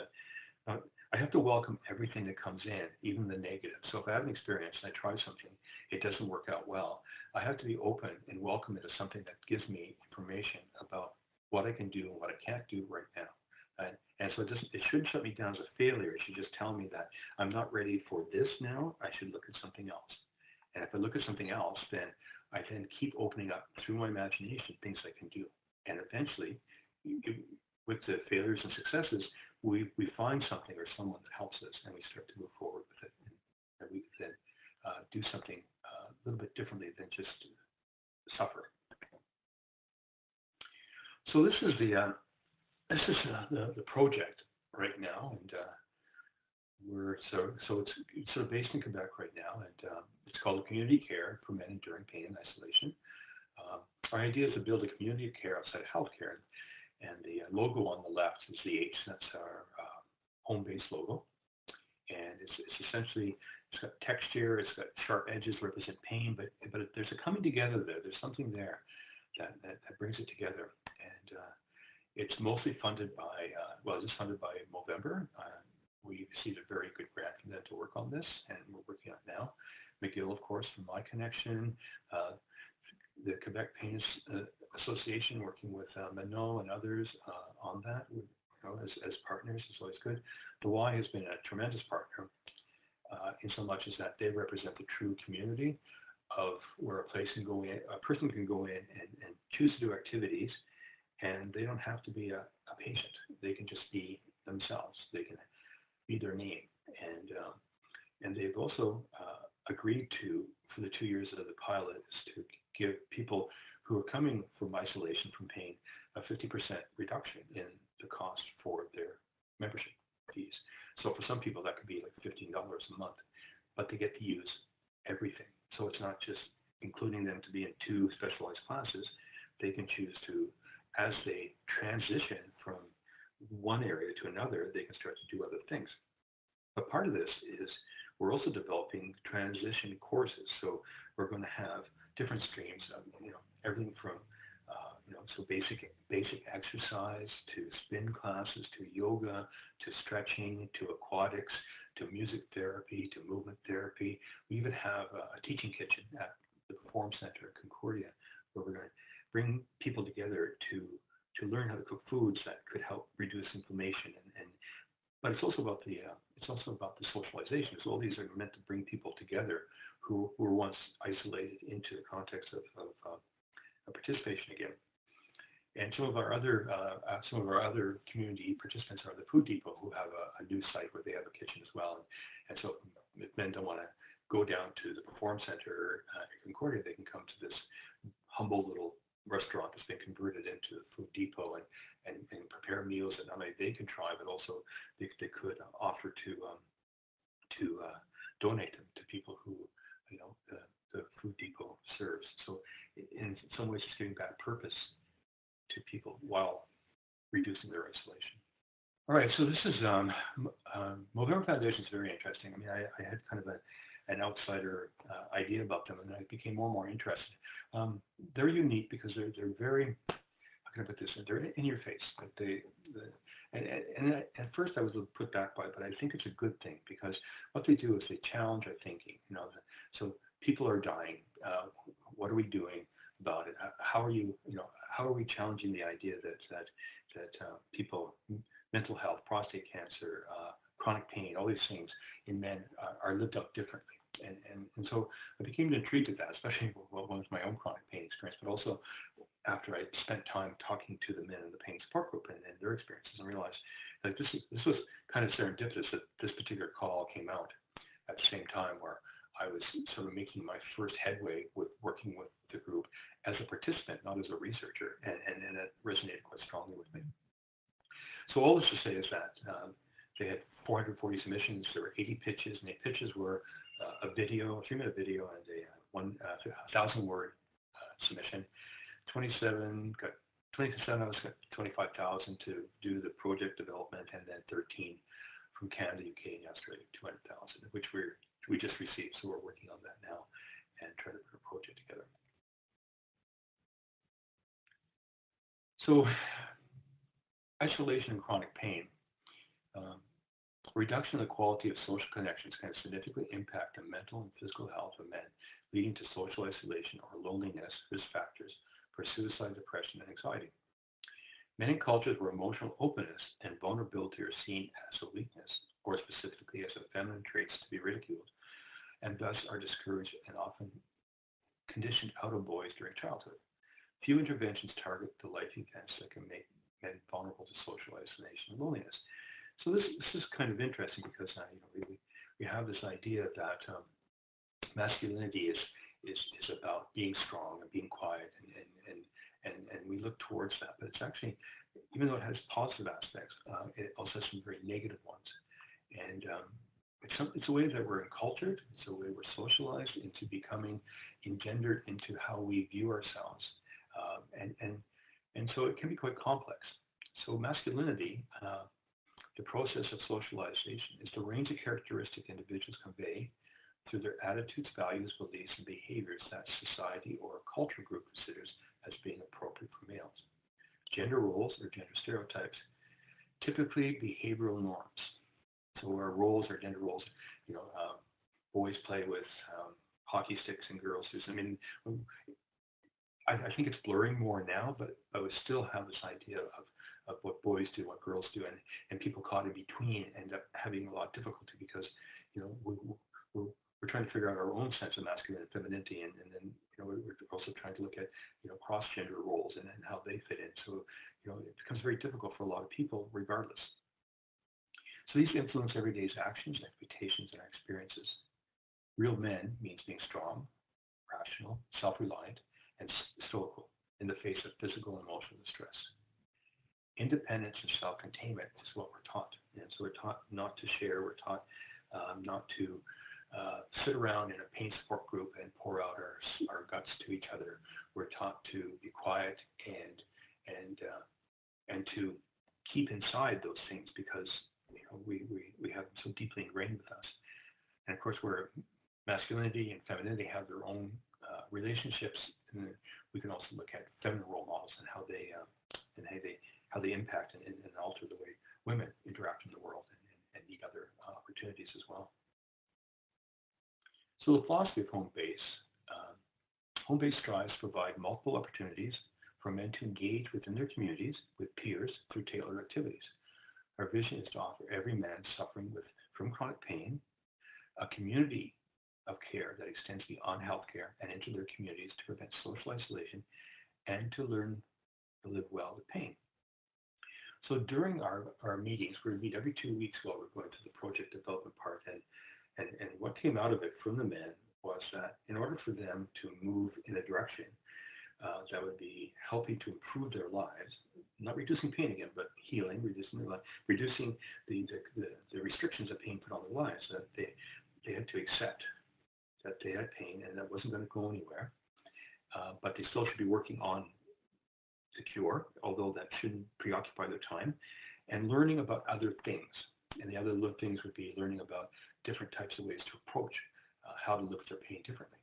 that I have to welcome everything that comes in, even the negative. So if I have an experience and I try something, it doesn't work out well, I have to be open and welcome it as something that gives me information about what I can do and what I can't do right now. And so it shouldn't shut me down as a failure. It should just tell me that I'm not ready for this now. I should look at something else. And if I look at something else, then I then keep opening up through my imagination things I can do. And eventually, with the failures and successes, we find something or someone that helps us, and we start to move forward with it. And we can then do something a little bit differently than just suffer. So this is the project right now, and we're so it's sort of based in Quebec right now, and it's called Community Care for Men Enduring Pain and Isolation. Our idea is to build a community of care outside of healthcare, and the logo on the left is the H. That's our Homebase logo, and it's essentially, it's got texture, it's got sharp edges represent pain, but there's a coming together there. There's something there that brings it together, and it's mostly funded by, it's funded by Movember. We received a very good grant from them to work on this, and we're working on it now. McGill, of course, from my connection, the Quebec Pain Association working with Manon and others on that, as partners is always good. The Y has been a tremendous partner in so much as that they represent the true community of where a person can go in and choose to do activities, and they don't have to be a patient. They can just be themselves. They can be their name. And they've also agreed to, for the 2 years of the pilot, is to give people who are coming from isolation, from pain, a 50% reduction in the cost for their membership fees. So for some people, that could be like $15 a month, but they get to use everything. So it's not just including them to be in 2 specialized classes. They can choose to, as they transition from one area to another, they can start to do other things. But part of this is we're also developing transition courses. So we're going to have different streams of, everything from, so basic exercise to spin classes, to yoga, to stretching, to aquatics, to music therapy, to movement therapy. We even have a teaching kitchen at the Perform Center at Concordia, where we're going to bring people together to to learn how to cook foods that could help reduce inflammation, but it's also about the socialization. So all these are meant to bring people together who were once isolated into the context of participation again. And some of our other community participants are the Food Depot, who have a new site where they have a kitchen as well. And so if men don't want to go down to the Perform Center in Concordia, they can come to this humble little restaurant that's been converted into the Food Depot and prepare meals that not only they can try, but also they could offer to donate them to people who the Food Depot serves. So in some ways, it's giving back purpose to people while reducing their isolation. All right, so this is Movember Foundation is very interesting. I mean, I had kind of an outsider idea about them, and I became more and more interested. They're unique because they're very, how can I put this? They're in your face. Like and at first I was put back by it, but I think it's a good thing, because what they do is they challenge our thinking. So people are dying. What are we doing about it? How are we challenging the idea that people, mental health, prostate cancer, chronic pain, all these things in men are lived out differently? And so I became intrigued at that, especially with my own chronic pain experience, but also after I spent time talking to the men in the pain support group and their experiences, and realized that this was kind of serendipitous that this particular call came out at the same time where I was sort of making my first headway with working with the group as a participant, not as a researcher, and it resonated quite strongly with me. So all this to say is that they had 440 submissions. There were 80 pitches, and the pitches were a 3-minute video, and a 1,000-word submission. 27 of us got 25,000 to do the project development, and then 13 from Canada, UK, and Australia, 200,000, which we just received. So we're working on that now and trying to put a project together. So isolation and chronic pain. Reduction in the quality of social connections can significantly impact the mental and physical health of men, leading to social isolation or loneliness risk factors for suicide, depression, and anxiety. Many cultures where emotional openness and vulnerability are seen as a weakness, or specifically as a feminine traits to be ridiculed, and thus are discouraged and often conditioned out of boys during childhood. Few interventions target the life events that can make men vulnerable to social isolation and loneliness. So this is kind of interesting, because we have this idea that masculinity is about being strong and being quiet, and we look towards that. But it's actually, even though it has positive aspects, it also has some very negative ones. And it's a way that we're encultured. It's a way we're socialized into becoming engendered into how we view ourselves, and so it can be quite complex. So masculinity, the process of socialization, is the range of characteristics individuals convey through their attitudes, values, beliefs, and behaviors that society or a culture group considers as being appropriate for males. Gender roles or gender stereotypes, typically behavioral norms. So our roles, our gender roles, boys play with hockey sticks and girls do. I mean, I think it's blurring more now, but we still have this idea of what boys do, what girls do, and people caught in between end up having a lot of difficulty, because we're trying to figure out our own sense of masculinity and femininity, and then we're also trying to look at cross-gender roles and how they fit in. So it becomes very difficult for a lot of people, regardless. So these influence everyday's actions, expectations, and our experiences. Real men means being strong, rational, self-reliant, and stoical in the face of physical and emotional distress. Independence and self-containment is what we're taught. And so we're taught not to share. We're taught not to sit around in a pain support group and pour out our guts to each other. We're taught to be quiet and to keep inside those things, because we have them so deeply ingrained with us. And of course, where masculinity and femininity have their own relationships, and we can also look at feminine role models and how they impact and alter the way women interact in the world and need other opportunities as well. So the philosophy of Homebase. Homebase strives to provide multiple opportunities for men to engage within their communities with peers through tailored activities. Our vision is to offer every man suffering from chronic pain a community of care that extends beyond healthcare and into their communities to prevent social isolation and to learn to live well with pain. So during our meetings, we meet every 2 weeks while we're going through the project development part. And what came out of it from the men was that in order for them to move in a direction that would be helping to improve their lives, not reducing pain again, but healing, reducing the restrictions that pain put on their lives, that they had to accept that they had pain and that wasn't going to go anywhere, but they still should be working on the cure, although that shouldn't preoccupy their time, and learning about other things. And the other things would be learning about different types of ways to approach how to live with their pain differently.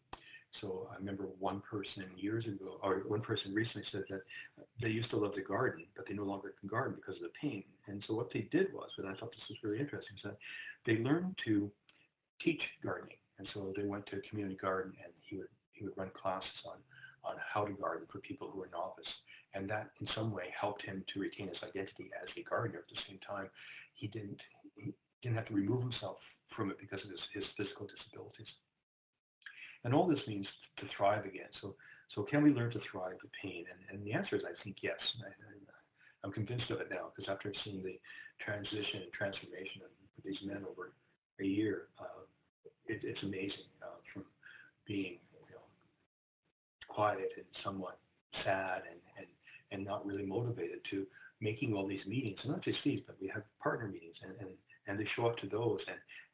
So I remember one person years ago, or one person recently said that they used to love to garden, but they no longer can garden because of the pain. And so what they did was, and I thought this was really interesting, is that they learned to teach gardening. And so they went to a community garden, and he would run classes on how to garden for people who are novice. And that in some way helped him to retain his identity as a gardener. At the same time, he didn't have to remove himself from it because of his physical disabilities. And all this means to thrive again. So can we learn to thrive with pain? And the answer is, I think, yes. I'm convinced of it now, because after I've seen the transition and transformation of these men over a year, it's amazing, from being quiet and somewhat sad and not really motivated to making all these meetings. And not just these, but we have partner meetings, and they show up to those,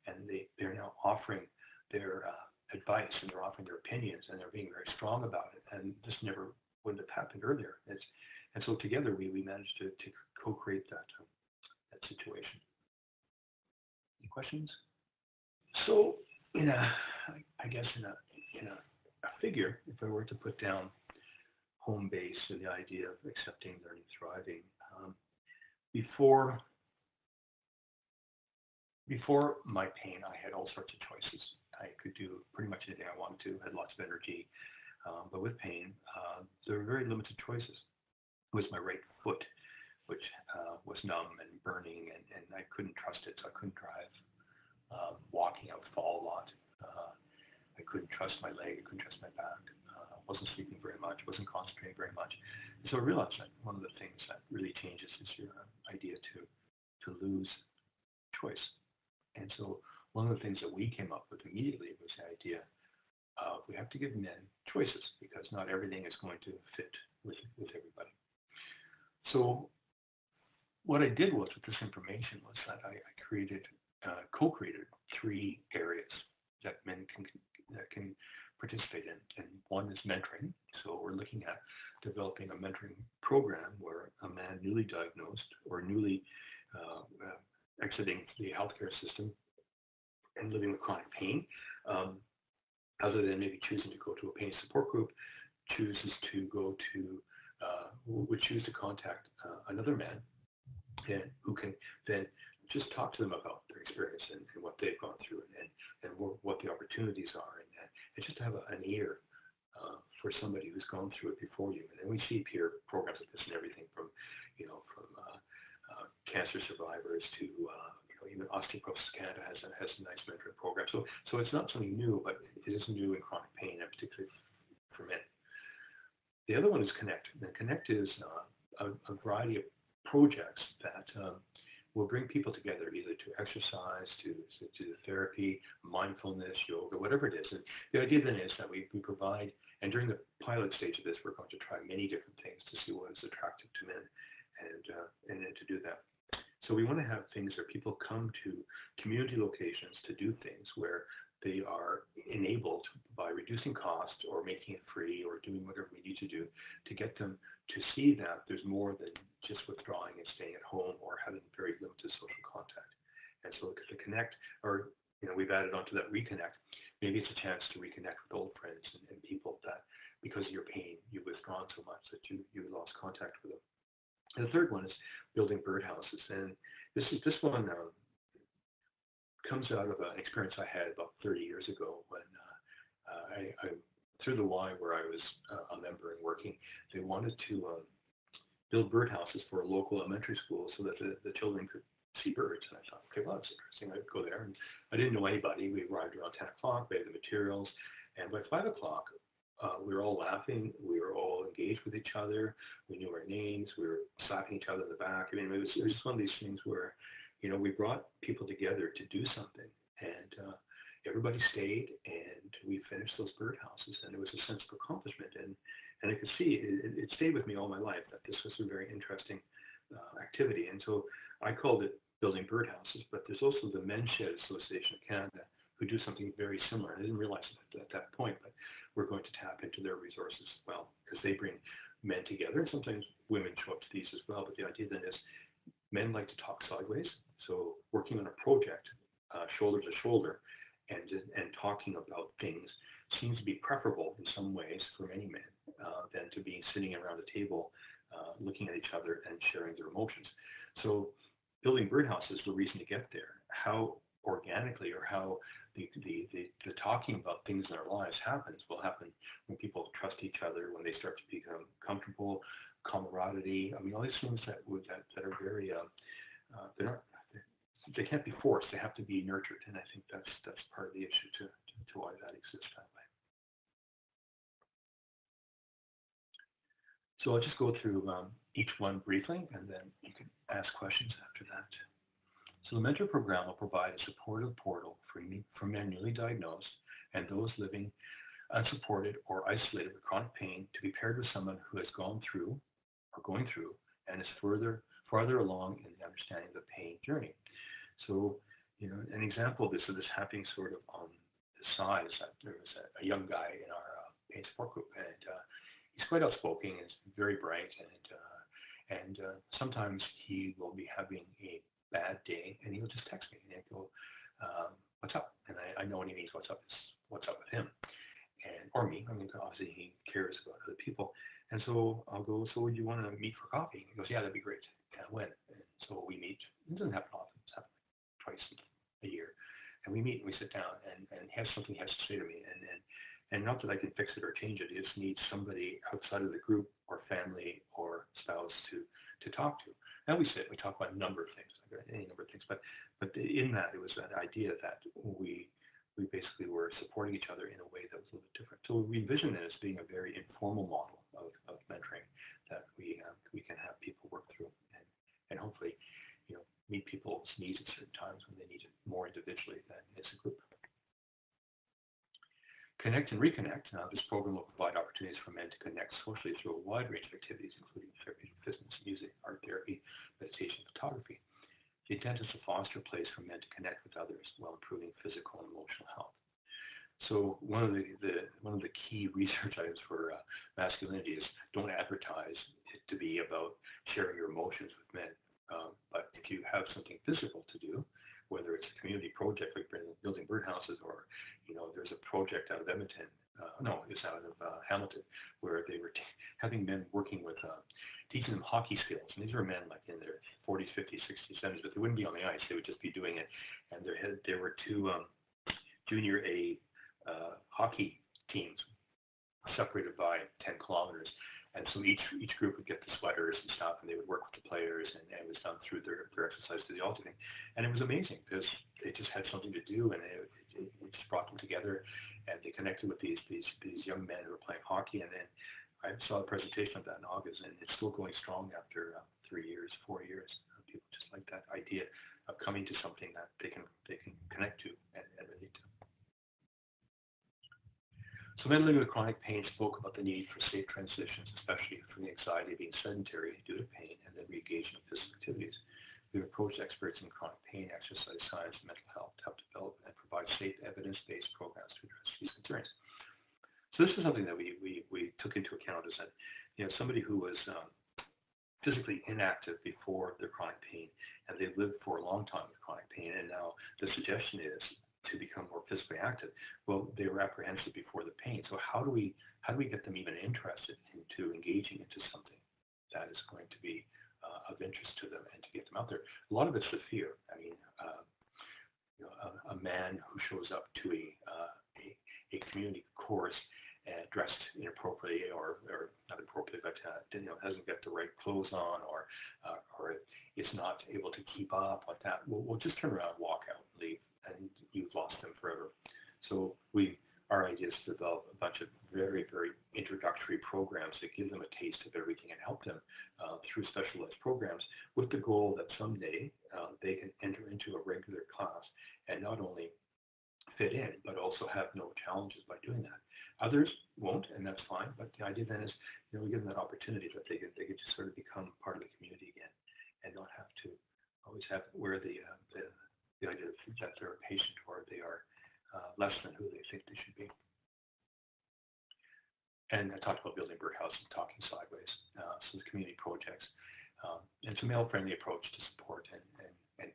and they're now offering their advice, and they're offering their opinions, and they're being very strong about it. And this never would have happened earlier. And so together we managed to co-create that situation. Any questions? So I guess in a figure, if I were to put down Homebase and the idea of accepting, learning, thriving, before my pain, I had all sorts of choices. I could do pretty much anything I wanted to, had lots of energy, but with pain, there were very limited choices. It was my right foot, which was numb and burning, and I couldn't trust it, so I couldn't drive. Walking, I would fall a lot. I couldn't trust my leg, I couldn't trust my back. Wasn't sleeping very much, wasn't concentrating very much. And so I realized that one of the things that really changes is your idea to lose choice. And so one of the things that we came up with immediately was the idea of we have to give men choices, because not everything is going to fit with everybody. So what I did was, with this information, was that I co-created 3 areas that men can participate in. And one is mentoring. So we're looking at developing a mentoring program where a man newly diagnosed or newly exiting the healthcare system and living with chronic pain, other than maybe choosing to go to a pain support group, chooses to go to, would choose to contact another man, and who can then just talk to them about their experience and what they've gone through, and what the opportunities are, and just to have an ear for somebody who's gone through it before you. And then we see peer programs like this and everything from cancer survivors to even Osteoporosis Canada has a nice mentoring program. So it's not something new, but it is new in chronic pain, and particularly for men. The other one is Connect. And Connect is a variety of projects that will bring people together, either to exercise, to therapy, mindfulness, yoga, whatever it is. And the idea then is that we provide, and during the pilot stage of this, we're going to try many different things to see what is attractive to men, and then to do that. So we want to have things where people come to community locations to do things where they are enabled by reducing cost or making it free or doing whatever we need to do to get them to see that there's more than just withdrawing and staying at home or having very limited social contact. And so to connect, or we've added onto that reconnect, maybe it's a chance to reconnect with old friends and people that because of your pain you've withdrawn so much that you lost contact with them. And the third one is building birdhouses, and this one comes out of an experience I had about 30 years ago when I through the Y, where I was a member and working, they wanted to build birdhouses for a local elementary school so that the children could see birds. And I thought, okay, well, that's interesting. I'd go there. And I didn't know anybody. We arrived around 10 o'clock. We had the materials. And by 5 o'clock, we were all laughing. We were all engaged with each other. We knew our names. We were slapping each other in the back. I mean, it was just one of these things where, we brought people together to do something. And everybody stayed, and we finished those birdhouses. And it was a sense of accomplishment. And I could see it stayed with me all my life that this was a very interesting activity. And so I called it building birdhouses. But there's also the Men's Shed Association of Canada who do something very similar. And I didn't realize it at that point, but we're going to tap into their resources as well, because they bring men together, and sometimes women show up to these as well. But the idea then is men like to talk sideways. So working on a project, shoulder to shoulder, and talking about things seems to be preferable in some ways for many men than to be sitting around a table looking at each other and sharing their emotions. So building birdhouses is the reason to get there. How organically, or how the talking about things in our lives will happen when people trust each other, when they start to become comfortable, camaraderie. I mean, all these things that are very they can't be forced. They have to be nurtured, and I think that's part of the issue to why that exists that way. So I'll just go through each one briefly, and then you can ask questions after that. So the mentor program will provide a supportive portal for men newly diagnosed and those living unsupported or isolated with chronic pain to be paired with someone who has gone through or going through and is farther along in the understanding of the pain journey. So, an example of this happening sort of on the side is that there was a young guy in our pain support group, and he's quite outspoken and very bright, and sometimes he will be having a bad day, and he'll just text me and he'll go, "What's up?" And I know what he means. What's up is what's up with him, or me. I mean, obviously he cares about other people, and so I'll go, "So would you want to meet for coffee?" He goes, "Yeah, that'd be great." When? And so we meet. It doesn't happen often. It's happened twice a year, and we meet and we sit down, and he has something he has to say to me, and not that I can fix it or change it. He just needs somebody outside of the group or family or spouse to talk to. And we sit, we talk about a number of things, any number of things, but in that it was that idea that we basically were supporting each other in a way that was a little bit different. So we envision it as being a very informal model of mentoring that we can have people work through and hopefully meet people's needs at certain times when they need it more individually than as a group. Connect and reconnect. This program will provide opportunities for men to connect socially through a wide range of activities, including therapeutic fitness, music, art therapy, meditation, photography. The intent is to foster a place for men to connect with others while improving physical and emotional health. So one of the key research items for masculinity is don't advertise it to be about sharing your emotions with men. But if you have something physical to do, whether it's a community project like building birdhouses, or there's a project out of Edmonton, it's out of Hamilton, where they were having men working with teaching them hockey skills. And these were men like in their 40s, 50s, 60s, 70s, but they wouldn't be on the ice. They would just be doing it. And there were two junior A hockey teams separated by 10 kilometers. And so each group would get the sweaters and stuff, and they would work with the players, and it was done through their exercise through the alternating. And it was amazing because they just had something to do, and it just brought them together, and they connected with these young men who were playing hockey. And then I saw a presentation of that in August, and it's still going strong after 3 years, 4 years. People just like that idea of coming to something that they can connect to and relate to. So men living with chronic pain spoke about the need for safe transitions, especially from the anxiety of being sedentary due to pain and then re-engaging in physical activities. We've approached experts in chronic pain, exercise science, and mental health to help develop and provide safe, evidence-based programs to address these concerns. So this is something that we took into account, is that somebody who was physically inactive before their chronic pain, and they lived for a long time with chronic pain, and now the suggestion is to become more physically active. Well, they were apprehensive before the pain. So how do we get them even interested into engaging into something that is going to be of interest to them and to get them out there? A lot of it's the fear. I mean, a man who shows up to a community course dressed inappropriately or not appropriately, but hasn't got the right clothes on or is not able to keep up like that, we'll just turn around, walk out, and leave, and you've lost them forever. So our idea is to develop a bunch of very, very introductory programs that give them a taste of everything and help them through specialized programs with the goal that someday they can enter into a regular class and not only fit in, but also have no challenges by doing that. Others won't, and that's fine. But the idea then is, we give them that opportunity that they could just sort of become part of the community again, and not have to always have wear the idea that they're a patient or they are less than who they think they should be. And I talked about building birdhouses and talking sideways, so the community projects. And it's a male-friendly approach to support and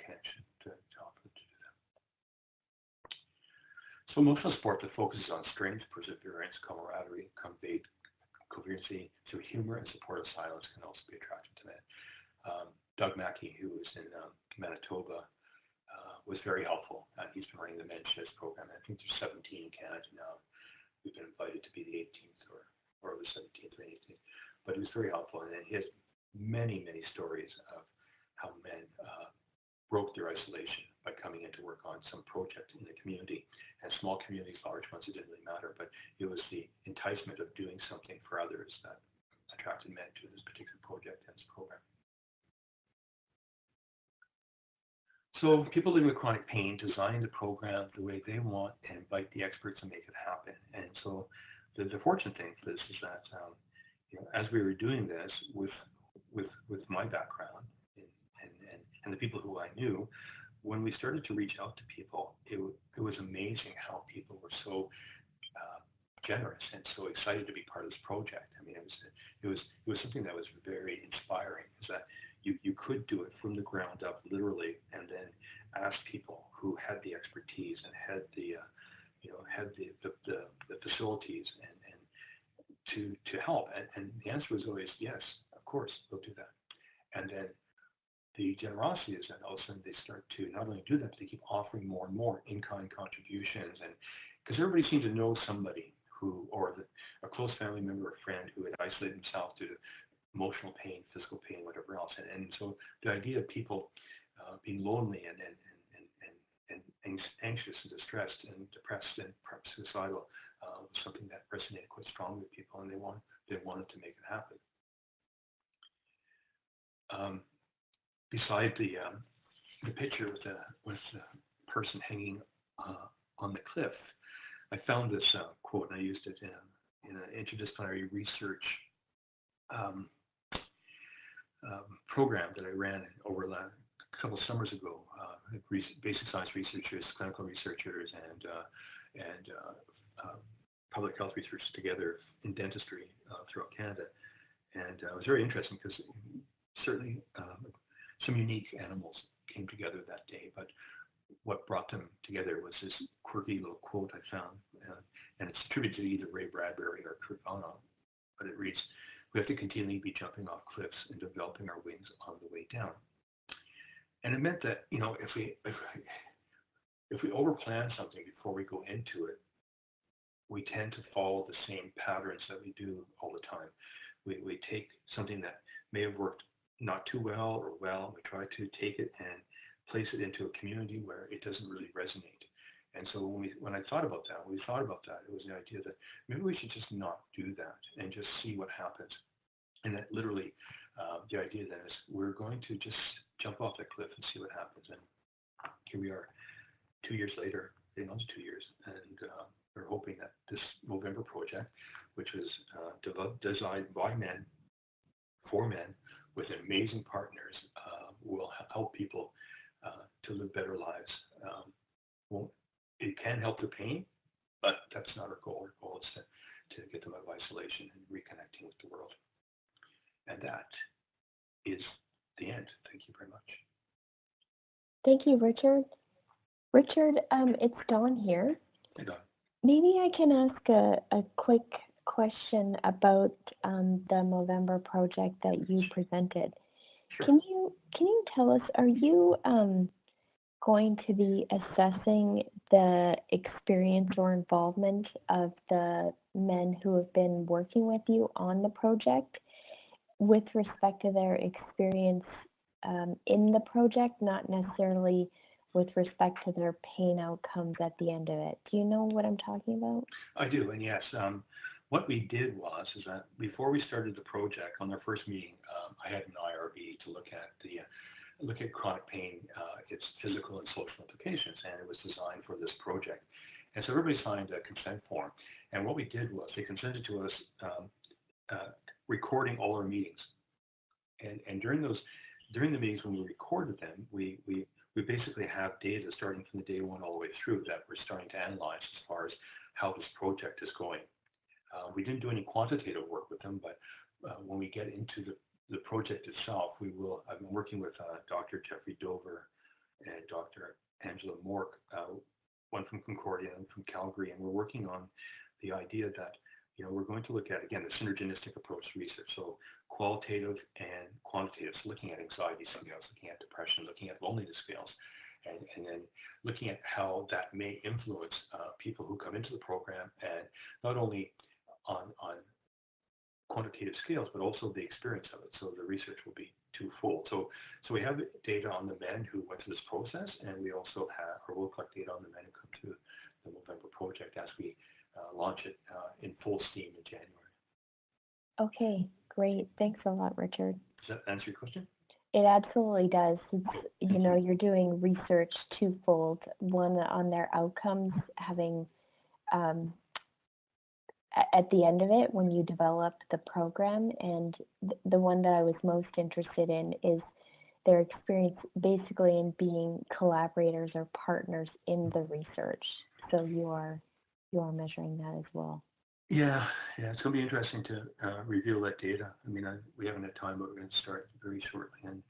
connection to offer them to do that. So emotional support that focuses on strength, perseverance, camaraderie, coherency through humor and supportive silence can also be attractive to men. Doug Mackey, who was in Manitoba, was very helpful. He's been running the Men's Chess program. I think there's 17 in Canada now. We've been invited to be the 18th or the 17th or 18th. But he was very helpful, and he has many, many stories of how men broke their isolation by coming in to work on some project in the community. And small communities, large ones, it didn't really matter, but it was the enticement of doing something for others that attracted men to this particular project and this program. So people living with chronic pain design the program the way they want and invite the experts to make it happen. And so the fortunate thing for this is that as we were doing this with my background and the people who I knew, when we started to reach out to people, it was amazing how people were so generous and so excited to be part of this project. I mean, it was something that was very inspiring. Is that you could do it from the ground up, literally, and then ask people who had the expertise and had the facilities and to help. And the answer was always yes, of course, they'll do that. And then the generosity is that all of a sudden they start to not only do that, but they keep offering more and more in-kind contributions, and because everybody seems to know somebody who, or a close family member or friend who had isolated himself due to emotional pain, physical pain, whatever else. And so the idea of people being lonely and anxious and distressed and depressed and perhaps suicidal was something that resonated quite strongly with people, and they wanted to make it happen. Beside the picture with the person hanging on the cliff, I found this quote, and I used it in an interdisciplinary research program that I ran over a couple of summers ago. Basic science researchers, clinical researchers, and public health researchers together in dentistry throughout Canada. And it was very interesting because certainly some unique animals came together that day, but what brought them together was this quirky little quote I found, and it's attributed to either Ray Bradbury or Kurt Vonnegut, but it reads, "We have to continually be jumping off cliffs and developing our wings on the way down." And it meant that, if we overplan something before we go into it, we tend to follow the same patterns that we do all the time. We take something that may have worked not too well or well, and we try to take it and place it into a community where it doesn't really resonate. And so when I thought about that, it was the idea that maybe we should just not do that and just see what happens. And that literally, the idea then is we're going to just jump off the cliff and see what happens. And here we are 2 years later, another 2 years, and we're hoping that this November project, which was designed by men, for men, with amazing partners, will help people to live better lives. It can help their pain, but that's not our goal. Our goal is to get them out of isolation and reconnecting with the world. And that is the end. Thank you very much. Thank you, Richard. Richard, it's Dawn here. Hey, Dawn. Maybe I can ask a quick question about the November project that you presented. Sure. Can you tell us, are you going to be assessing the experience or involvement of the men who have been working with you on the project with respect to their experience in the project, not necessarily with respect to their pain outcomes at the end of it. Do you know what I'm talking about? I do, and yes. What we did is that before we started the project, on our first meeting, I had an IRB to look at chronic pain, its physical and social implications, and it was designed for this project. And so everybody signed a consent form. And what we did was they consented to us recording all our meetings. And during the meetings when we recorded them, we basically have data starting from the day one all the way through that we're starting to analyze as far as how this project is going. We didn't do any quantitative work with them, but when we get into the project itself, I've been working with Dr. Jeffrey Dover and Dr. Angela Mork, one from Concordia and from Calgary, and we're working on the idea that we're going to look at, again, the synergistic approach to research. So qualitative and quantitative, so looking at anxiety scales, looking at depression, looking at loneliness scales, and then looking at how that may influence people who come into the program, and not only on quantitative scales, but also the experience of it. So the research will be twofold. So we have data on the men who went through this process, and we also will collect data on the men who come to the November project as we launch it in full steam in January. Okay, great. Thanks a lot, Richard. Does that answer your question? It absolutely does. You're doing research twofold, one on their outcomes, having at the end of it when you develop the program, and the one that I was most interested in is their experience basically in being collaborators or partners in the research. So you are measuring that as well. Yeah, it's going to be interesting to reveal that data. I mean, we haven't had time, but we're going to start very shortly, and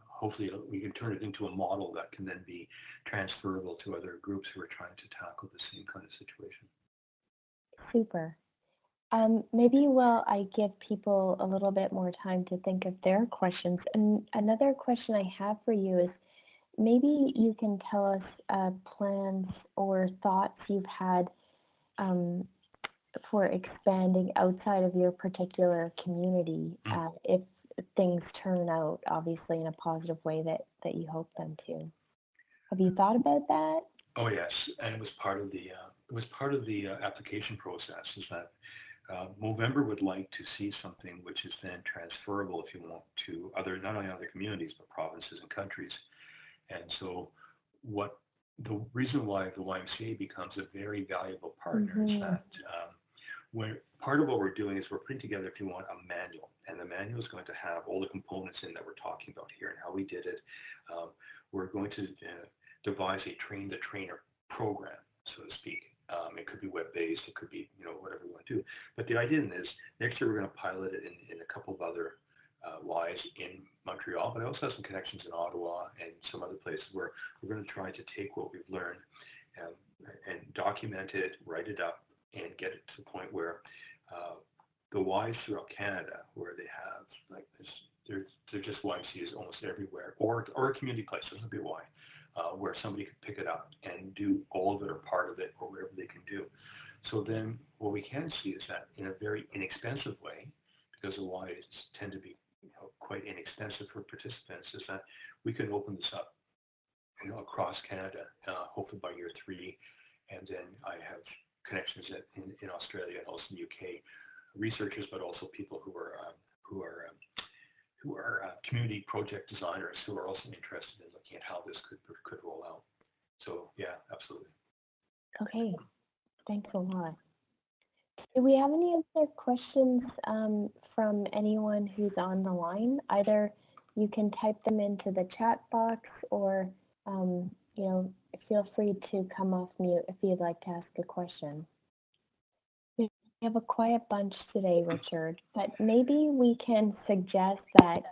hopefully we can turn it into a model that can then be transferable to other groups who are trying to tackle the same kind of situation. Super. Maybe while I give people a little bit more time to think of their questions, and another question I have for you is, maybe you can tell us plans or thoughts you've had for expanding outside of your particular community, if things turn out, obviously, in a positive way that you hope them to. Have you thought about that? Oh yes, and it was part of the application process. Is that Movember would like to see something which is then transferable, if you want, to not only other communities but provinces and countries. And so, the reason why the YMCA becomes a very valuable partner is that part of what we're doing is we're putting together, if you want, a manual, and the manual is going to have all the components in that we're talking about here and how we did it. We're going to devise a train-the-trainer program, so to speak. It could be web-based, it could be whatever we want to do. But the idea is next year we're going to pilot it in a couple of other Ys in Montreal, but I also have some connections in Ottawa and some other places where we're going to try to take what we've learned and document it, write it up, and get it to the point where the Ys throughout Canada, where they have like this, they're just YCs almost everywhere, or a community place, doesn't be a Y, where somebody could pick it up and do all of it or part of it or whatever they can do. So then what we can see is that in a very inexpensive way, because the Ys tend to be quite inexpensive for participants, is that we can open this up across Canada, hopefully by year 3. And then I have connections in Australia and also in the UK, researchers, but also people who are community project designers who are also interested in looking at how this could roll out. So yeah, absolutely. Okay, thanks a lot. Do we have any other questions from anyone who's on the line? Either you can type them into the chat box, or feel free to come off mute if you'd like to ask a question. We have a quiet bunch today, Richard, but maybe we can suggest that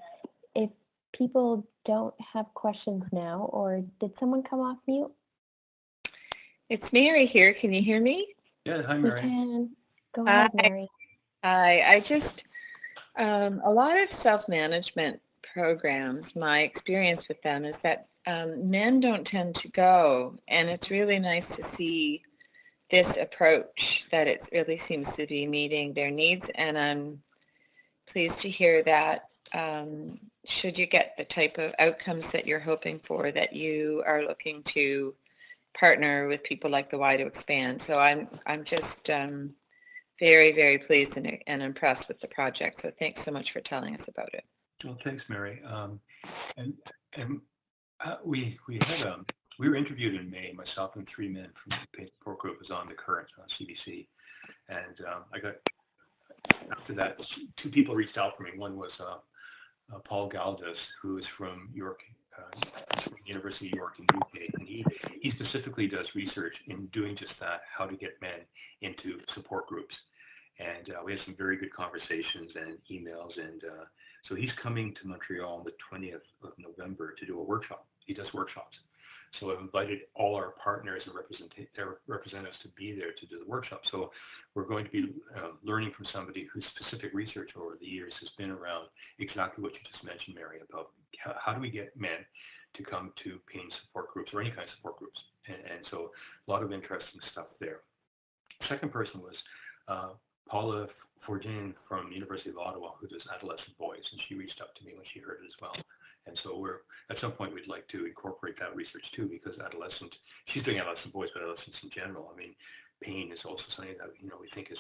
if people don't have questions now, or did someone come off mute? It's Mary here. Can you hear me? Yeah, hi, Mary. We can. Go ahead, Mary. Hi. I just, a lot of self-management programs, my experience with them is that men don't tend to go, and it's really nice to see this approach that it really seems to be meeting their needs, and I'm pleased to hear that should you get the type of outcomes that you're hoping for, that you are looking to partner with people like the Y to expand. So I'm just very, very pleased and impressed with the project. So thanks so much for telling us about it. Well, thanks, Mary. We were interviewed in May. Myself and 3 men from the Pain Support Group was on the current CBC, and I got after that 2 people reached out for me. One was Paul Galdas, who is from York, University of York in the UK, and he specifically does research in doing just that, how to get men into support groups. And we had some very good conversations and emails, and so he's coming to Montreal on the 20th of November to do a workshop. He does workshops. So I've invited all our partners and representatives to be there to do the workshop. So we're going to be learning from somebody whose specific research over the years has been around exactly what you just mentioned, Mary, about how do we get men to come to pain support groups or any kind of support groups. And so a lot of interesting stuff there. Second person was Paula Fortin from the University of Ottawa, who does adolescent boys, and she reached out to me when she heard it as well. And so at some point we'd like to incorporate that research too, because she's doing adolescent boys, but adolescents in general. I mean, pain is also something that we think is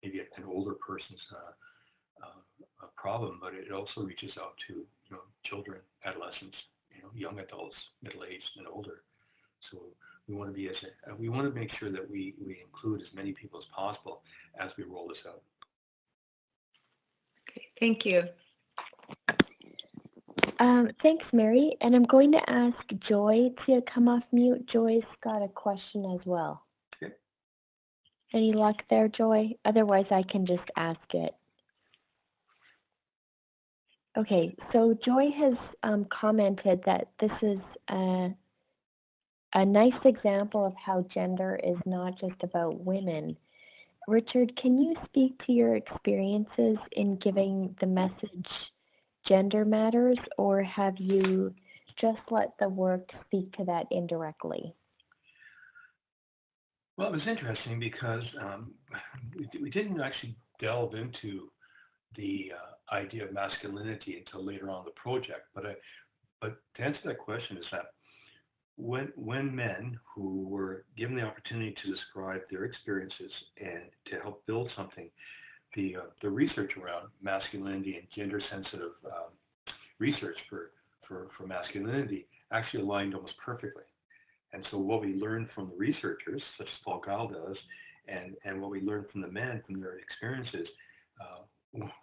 maybe an older person's a problem, but it also reaches out to children, adolescents, young adults, middle-aged, and older. So we want to make sure that we include as many people as possible as we roll this out. Okay, thank you. Thanks, Mary. And I'm going to ask Joy to come off mute. Joy's got a question as well. Okay. Any luck there, Joy? Otherwise, I can just ask it. Okay, so Joy has commented that this is a nice example of how gender is not just about women. Richard, can you speak to your experiences in giving the message gender matters, or have you just let the work speak to that indirectly? Well, it was interesting because we didn't actually delve into the idea of masculinity until later on in the project. But to answer that question is that when men who were given the opportunity to describe their experiences and to help build something, the research around masculinity and gender-sensitive research for masculinity actually aligned almost perfectly. And so what we learned from the researchers, such as Paul Gall does, and what we learned from the men, from their experiences,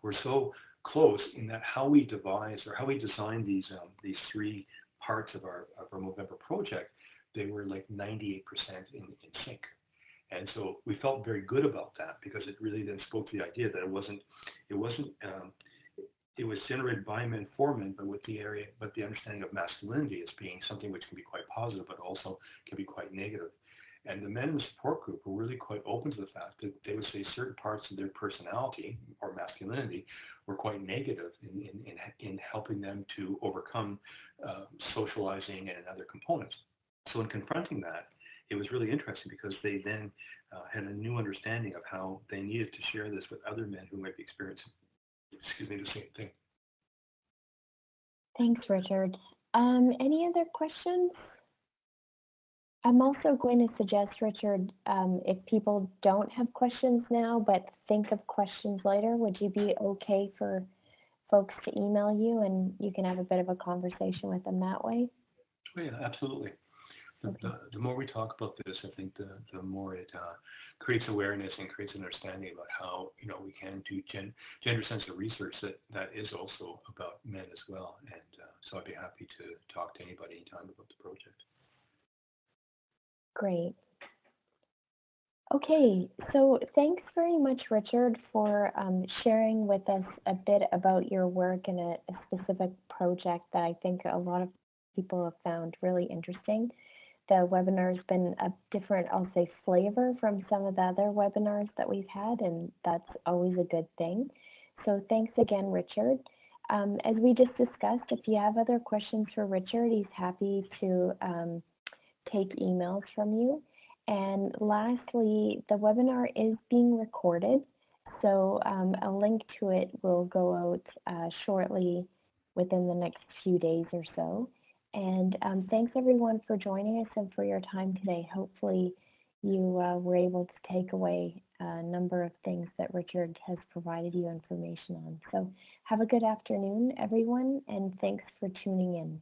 were so close in that how we designed these 3 parts of our Movember project, they were like 98% in sync. And so we felt very good about that, because it really then spoke to the idea that it was generated by men for men, but the understanding of masculinity as being something which can be quite positive, but also can be quite negative. And the men in the support group were really quite open to the fact that they would say certain parts of their personality or masculinity were quite negative in helping them to overcome socializing and other components. So in confronting that, it was really interesting, because they then had a new understanding of how they needed to share this with other men who might be experiencing, the same thing. Thanks, Richard. Any other questions? I'm also going to suggest, Richard, if people don't have questions now but think of questions later, would you be okay for folks to email you and you can have a bit of a conversation with them that way? Oh, yeah, absolutely. The more we talk about this, I think the more it creates awareness and creates an understanding about how we can do gender-sensitive research that is also about men as well. And so I'd be happy to talk to anybody anytime about the project. Great. Okay, so thanks very much, Richard, for sharing with us a bit about your work in a specific project that I think a lot of people have found really interesting. The webinar has been a different, I'll say, flavor from some of the other webinars that we've had, and that's always a good thing. So thanks again, Richard. As we just discussed, if you have other questions for Richard, he's happy to take emails from you. And lastly, the webinar is being recorded, so a link to it will go out shortly within the next few days or so. And thanks everyone for joining us and for your time today. Hopefully you were able to take away a number of things that Richard has provided you information on. So have a good afternoon, everyone, and thanks for tuning in.